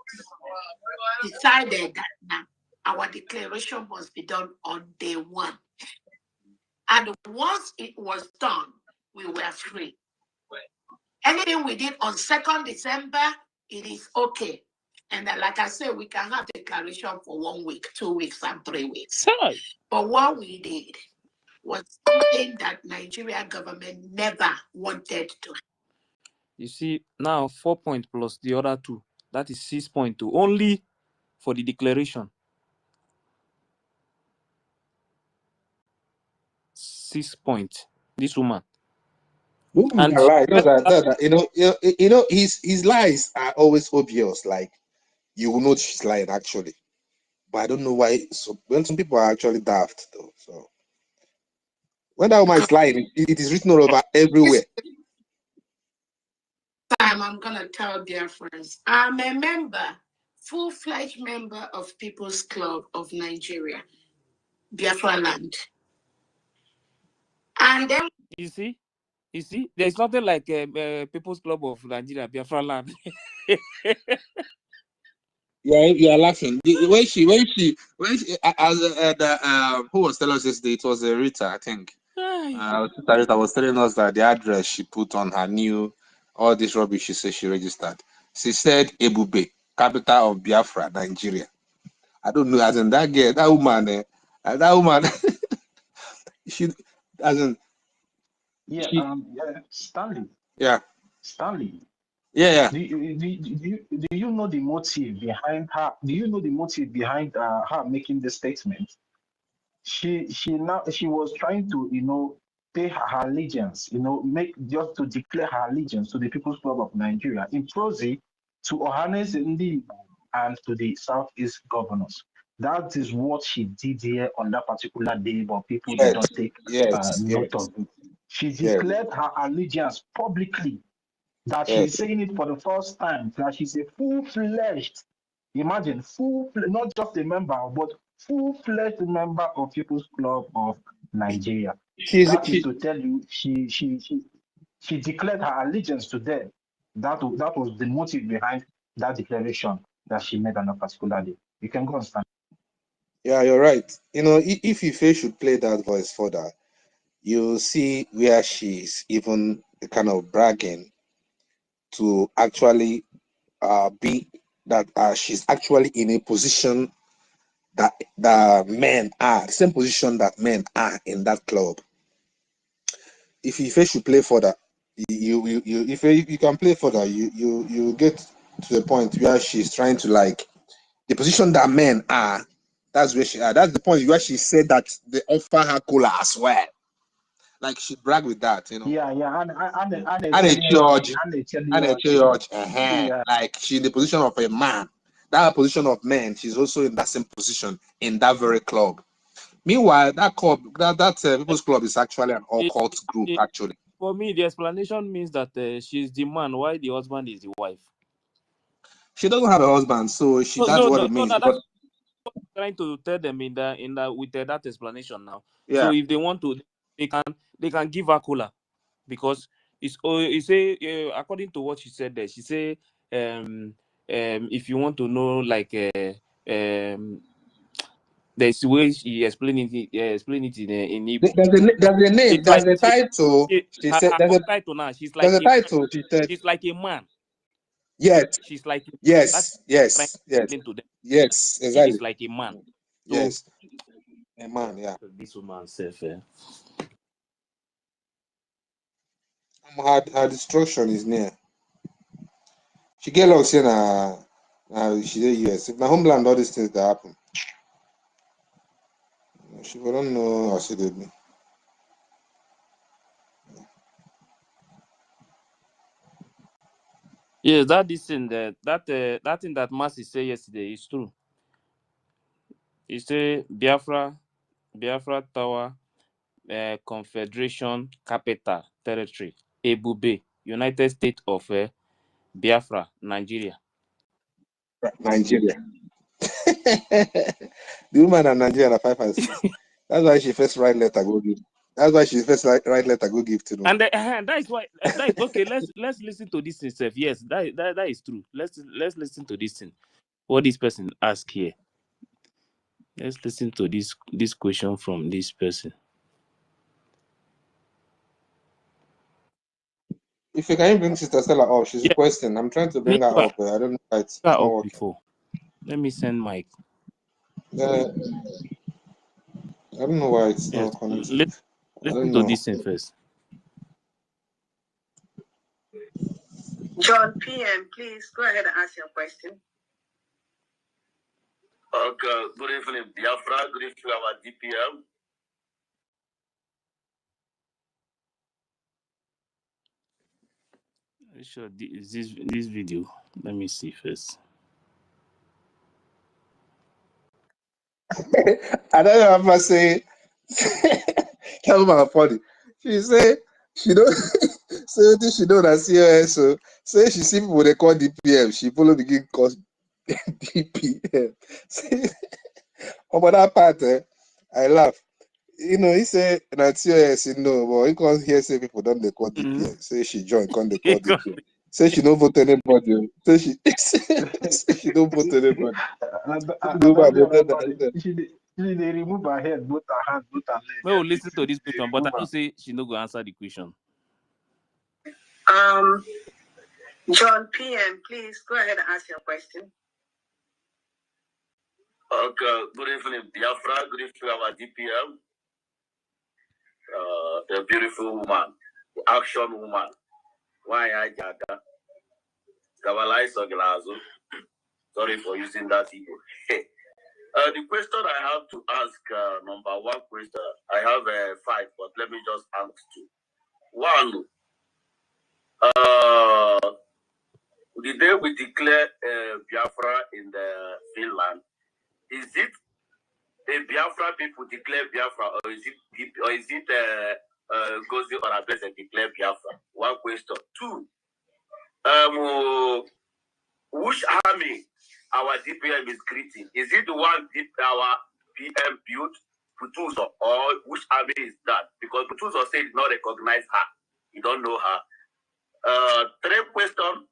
decided that now our declaration must be done on day 1. And once it was done, we were free. Anything we did on 2nd December, it is okay. And like I said, we can have declaration for 1 week, 2 weeks, and 3 weeks. But what we did was something that Nigerian government never wanted to. You see, now 4 points plus the other 2. That is 6.2. Only for the declaration. 6 points. This woman. Women can lie. His lies are always obvious. Like you will know she's lying actually, but I don't know why. So when some people are actually daft though, so when that woman is lying, it is written all over everywhere. I'm gonna tell dear friends, I'm a member, full-fledged member of People's Club of Nigeria, Biafra land. And then you see, there's nothing like People's Club of Nigeria, Biafra land. Yeah, you are laughing. When she who was telling us yesterday, it was Rita, I think. Rita was telling us that the address she put on her new, all this rubbish she said she registered. She said Ebube, capital of Biafra, Nigeria. I don't know, as in that girl, that woman, she, as in, yeah, she, Stanley. yeah. Stanley. Yeah. Do you know the motive behind her? Do you know the motive behind her making this statement? She was trying to pay her allegiance, just to declare her allegiance to the People's Club of Nigeria in prosy to Ohanes Ndi and to the Southeast governors. That is what she did here on that particular day, but people did not take note of it. She declared her allegiance publicly. That she's saying it for the first time, that she's a full-fledged, imagine, not just a member, but full-fledged member of People's Club of Nigeria. That is to tell you, she declared her allegiance to them. That was the motive behind that declaration that she made on a particular day. You can go and stand. Yeah, you're right. If Ife should play that voice further, you'll see where she's even kind of bragging to actually be that she's actually in a position that the men are, the same position that men are in that club. If Ife should play further, if you can play further, you get to the point where she's trying to like the position that men are. That's where she are. That's the point where she said that they offer her cola as well. Like she brag with that, Yeah, and a judge, yeah. like she in the position of a man. That position of men, she's also in that same position in that very club. Meanwhile, that club, that People's Club is actually an occult group, actually. For me, the explanation means that she's the man, while the husband is the wife. She doesn't have a husband, so that's what it means. That's trying to tell them in that with that explanation now. Yeah. So if they want to, they can give her cola, because it's according to what she said there. She say if you want to know, like there's way she explain it in Igbo. There's a name, there's a title. She said there's a title now. She's like there's a title. She said she's like a man. Yes. She's like yes, to them. yes, exactly. She is like a man. So, yes, a man. Yeah. This woman self. Her destruction is near. She get lost here now. She did US. If my homeland, all these things that happen, she will don't know how she did me. Yes, that thing that thing that Mercy said yesterday is true. He said Biafra Tower, Confederation Capital Territory, Ebube, United States of Biafra, Nigeria. Nigeria. The woman in Nigeria are 5 and 6. That's why she first write letter go give. That's why she first write letter go give to them. And that is why that is okay. Let's listen to this itself. Yes, that is true. Let's listen to this thing. What this person asked here. Let's listen to this question from this person. If you can bring Sister Stella up, she's requesting. I'm trying to bring her up. I don't know why it's not working. Before. Let me send Mike. I don't know why it's not connected. Listen to this thing first. John PM, please go ahead and ask your question. Okay, good evening, Biafra. Good evening, our DPM. Sure, this video. Let me see first. I don't know if I say, tell my funny. She say she don't say this. She don't COS. So say she see people they call DPM. She follow begin call DPM. Say, about that part, I laugh. You know, he say that COS. You know, but he can't hear say people don't they call DPM. Say she join, can't they call DPM. Say she don't vote anybody. Say she say she don't vote anybody. She they remove her head, both her hands, both her legs. Well, we'll listen to this question, but I don't say she no go answer the question. John PM, please go ahead and ask your question. Okay, good evening, Biafra. Good evening, our DPM. The beautiful woman, the action woman. Why I jaga? Kavalai Soglazo. Sorry for using that ego. The question I have to ask, number one question, I have 5, but let me just ask 2. 1, the day we declare Biafra in the Finland, is it a Biafra people declare Biafra, or is it NGOZI or Abese declare Biafra? 1 question. 2, which army our DPM is greeting? Is it the one our PM built, Butuzo, or which army is that? Because Butuzo said he not recognize her. You don't know her. 3 question.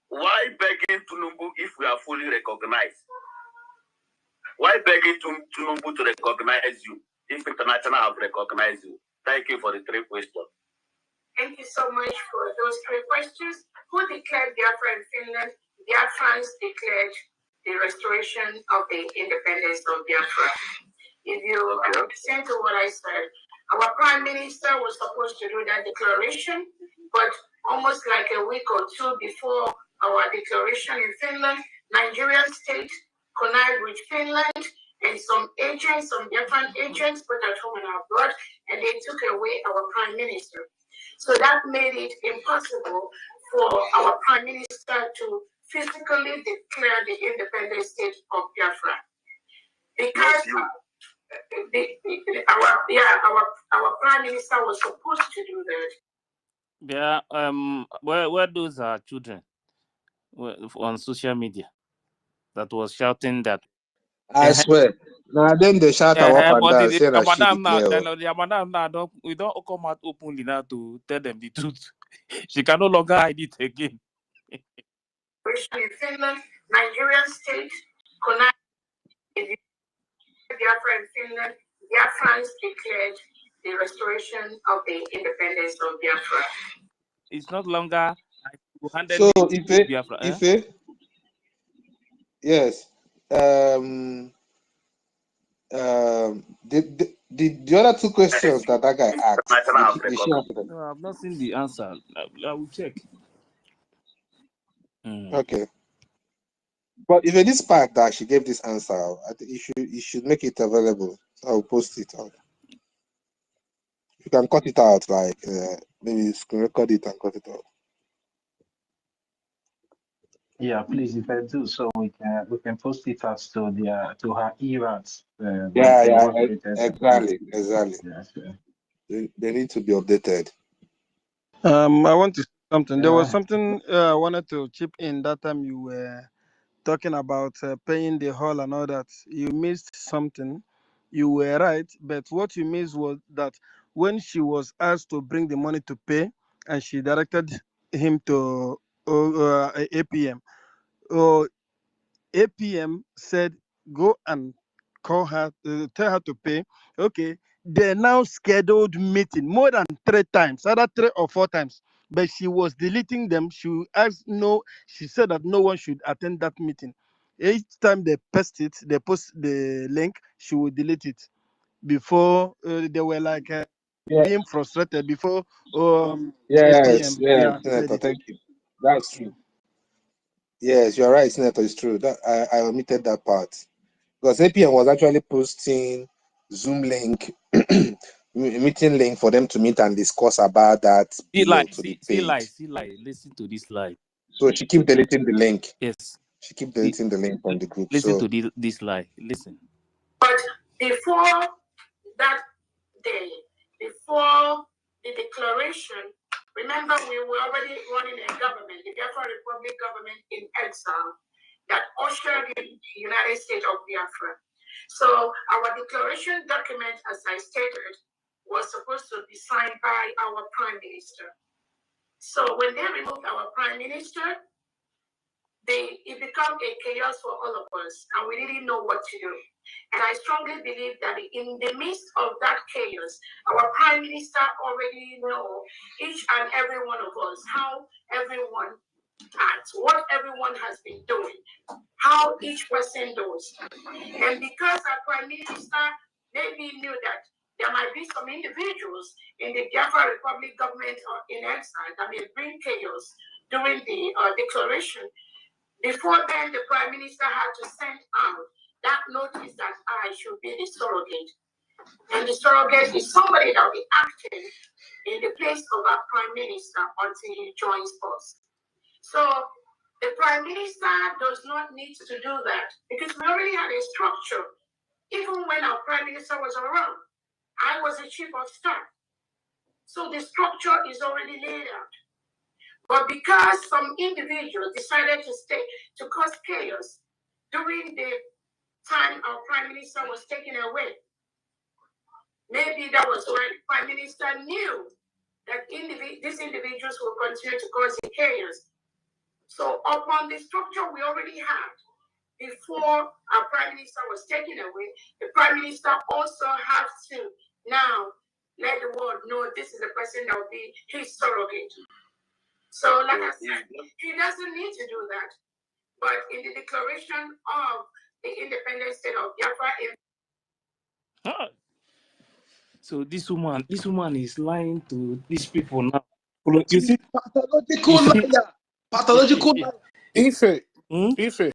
Why begging Tunumbu if we are fully recognized? Why begging Tunumbu to recognize you if international have recognized you? Thank you for the 3 questions. Thank you so much for those 3 questions. Who declared Biafra in Finland? Biafrans declared the restoration of the independence of Biafra. If you listen to what I said, our Prime Minister was supposed to do that declaration, but almost like a week or 2 before our declaration in Finland, Nigerian state connived with Finland and some agents, some different agents, both at home and abroad, and they took away our Prime Minister. So that made it impossible for our Prime Minister to physically declare the independent state of Biafra. Because our Prime Minister was supposed to do that. Yeah, where those are children on social media that was shouting that? I swear. Now then they shout up and down, say that she Madam now, we don't come out openly now to tell them the truth. She can no longer hide it again. In Finland, Nigerian state connived with Biafra in Finland. Biafrans declared the restoration of the independence of Biafra. It's not longer. So Ife, yes. The other 2 questions that guy asked, did she answer them? No, I've not seen the answer. I will check. Okay. But if in this part that she gave this answer, I think you should make it available. I'll post it out. You can cut it out, like maybe screen record it and cut it out. Yeah, please, if I do, so we can post it out to her errors. Exactly. Yes, yeah. They need to be updated. I want to say something. There was something I wanted to chip in that time you were talking about paying the hall and all that. You missed something. You were right, but what you missed was that when she was asked to bring the money to pay, and she directed him to APM, APM said, go and call her, tell her to pay. Okay, they now scheduled meeting more than 3 times, either 3 or 4 times, but she was deleting them. She said that no one should attend that meeting. Each time they post the link, she would delete it. Before they were like being frustrated before Yes, APM. Senator, thank you. That's true. Yes, you're right, Senator. It's true. That I omitted that part because APM was actually posting Zoom link meeting link for them to meet and discuss about that bill to be paid. See lie. Listen to this lie. So she keep deleting the link. Yes. She keep deleting the link from the group. Listen to this lie. Listen. But before that day, before the declaration, remember we were already running a government, the Biafra Republic government in exile, that ushered in the United States of Biafra. So our declaration document, as I stated, was supposed to be signed by our Prime Minister. So when they removed our Prime Minister, it became a chaos for all of us, and we didn't know what to do. And I strongly believe that in the midst of that chaos, our Prime Minister already knows each and every one of us, how everyone acts, what everyone has been doing, how each person does. And because our Prime Minister maybe knew that there might be some individuals in the Biafra Republic government or in exile that may bring chaos during the declaration, before then, the Prime Minister had to send out that notice that I should be the surrogate. And the surrogate is somebody that will be acting in the place of our Prime Minister until he joins us. So the Prime Minister does not need to do that because we already had a structure. Even when our Prime Minister was around, I was the Chief of Staff. So the structure is already laid out. But because some individuals decided to cause chaos during the time our Prime Minister was taken away, maybe that was why the Prime Minister knew that these individuals will continue to cause the chaos. So upon the structure we already had, before our Prime Minister was taken away, the Prime Minister also has to now let the world know this is the person that will be his surrogate. So, like I said, he doesn't need to do that. But in the declaration of the independent state of Biafra, so this woman is lying to these people now. You see, pathological liar. Pathological liar. Ife,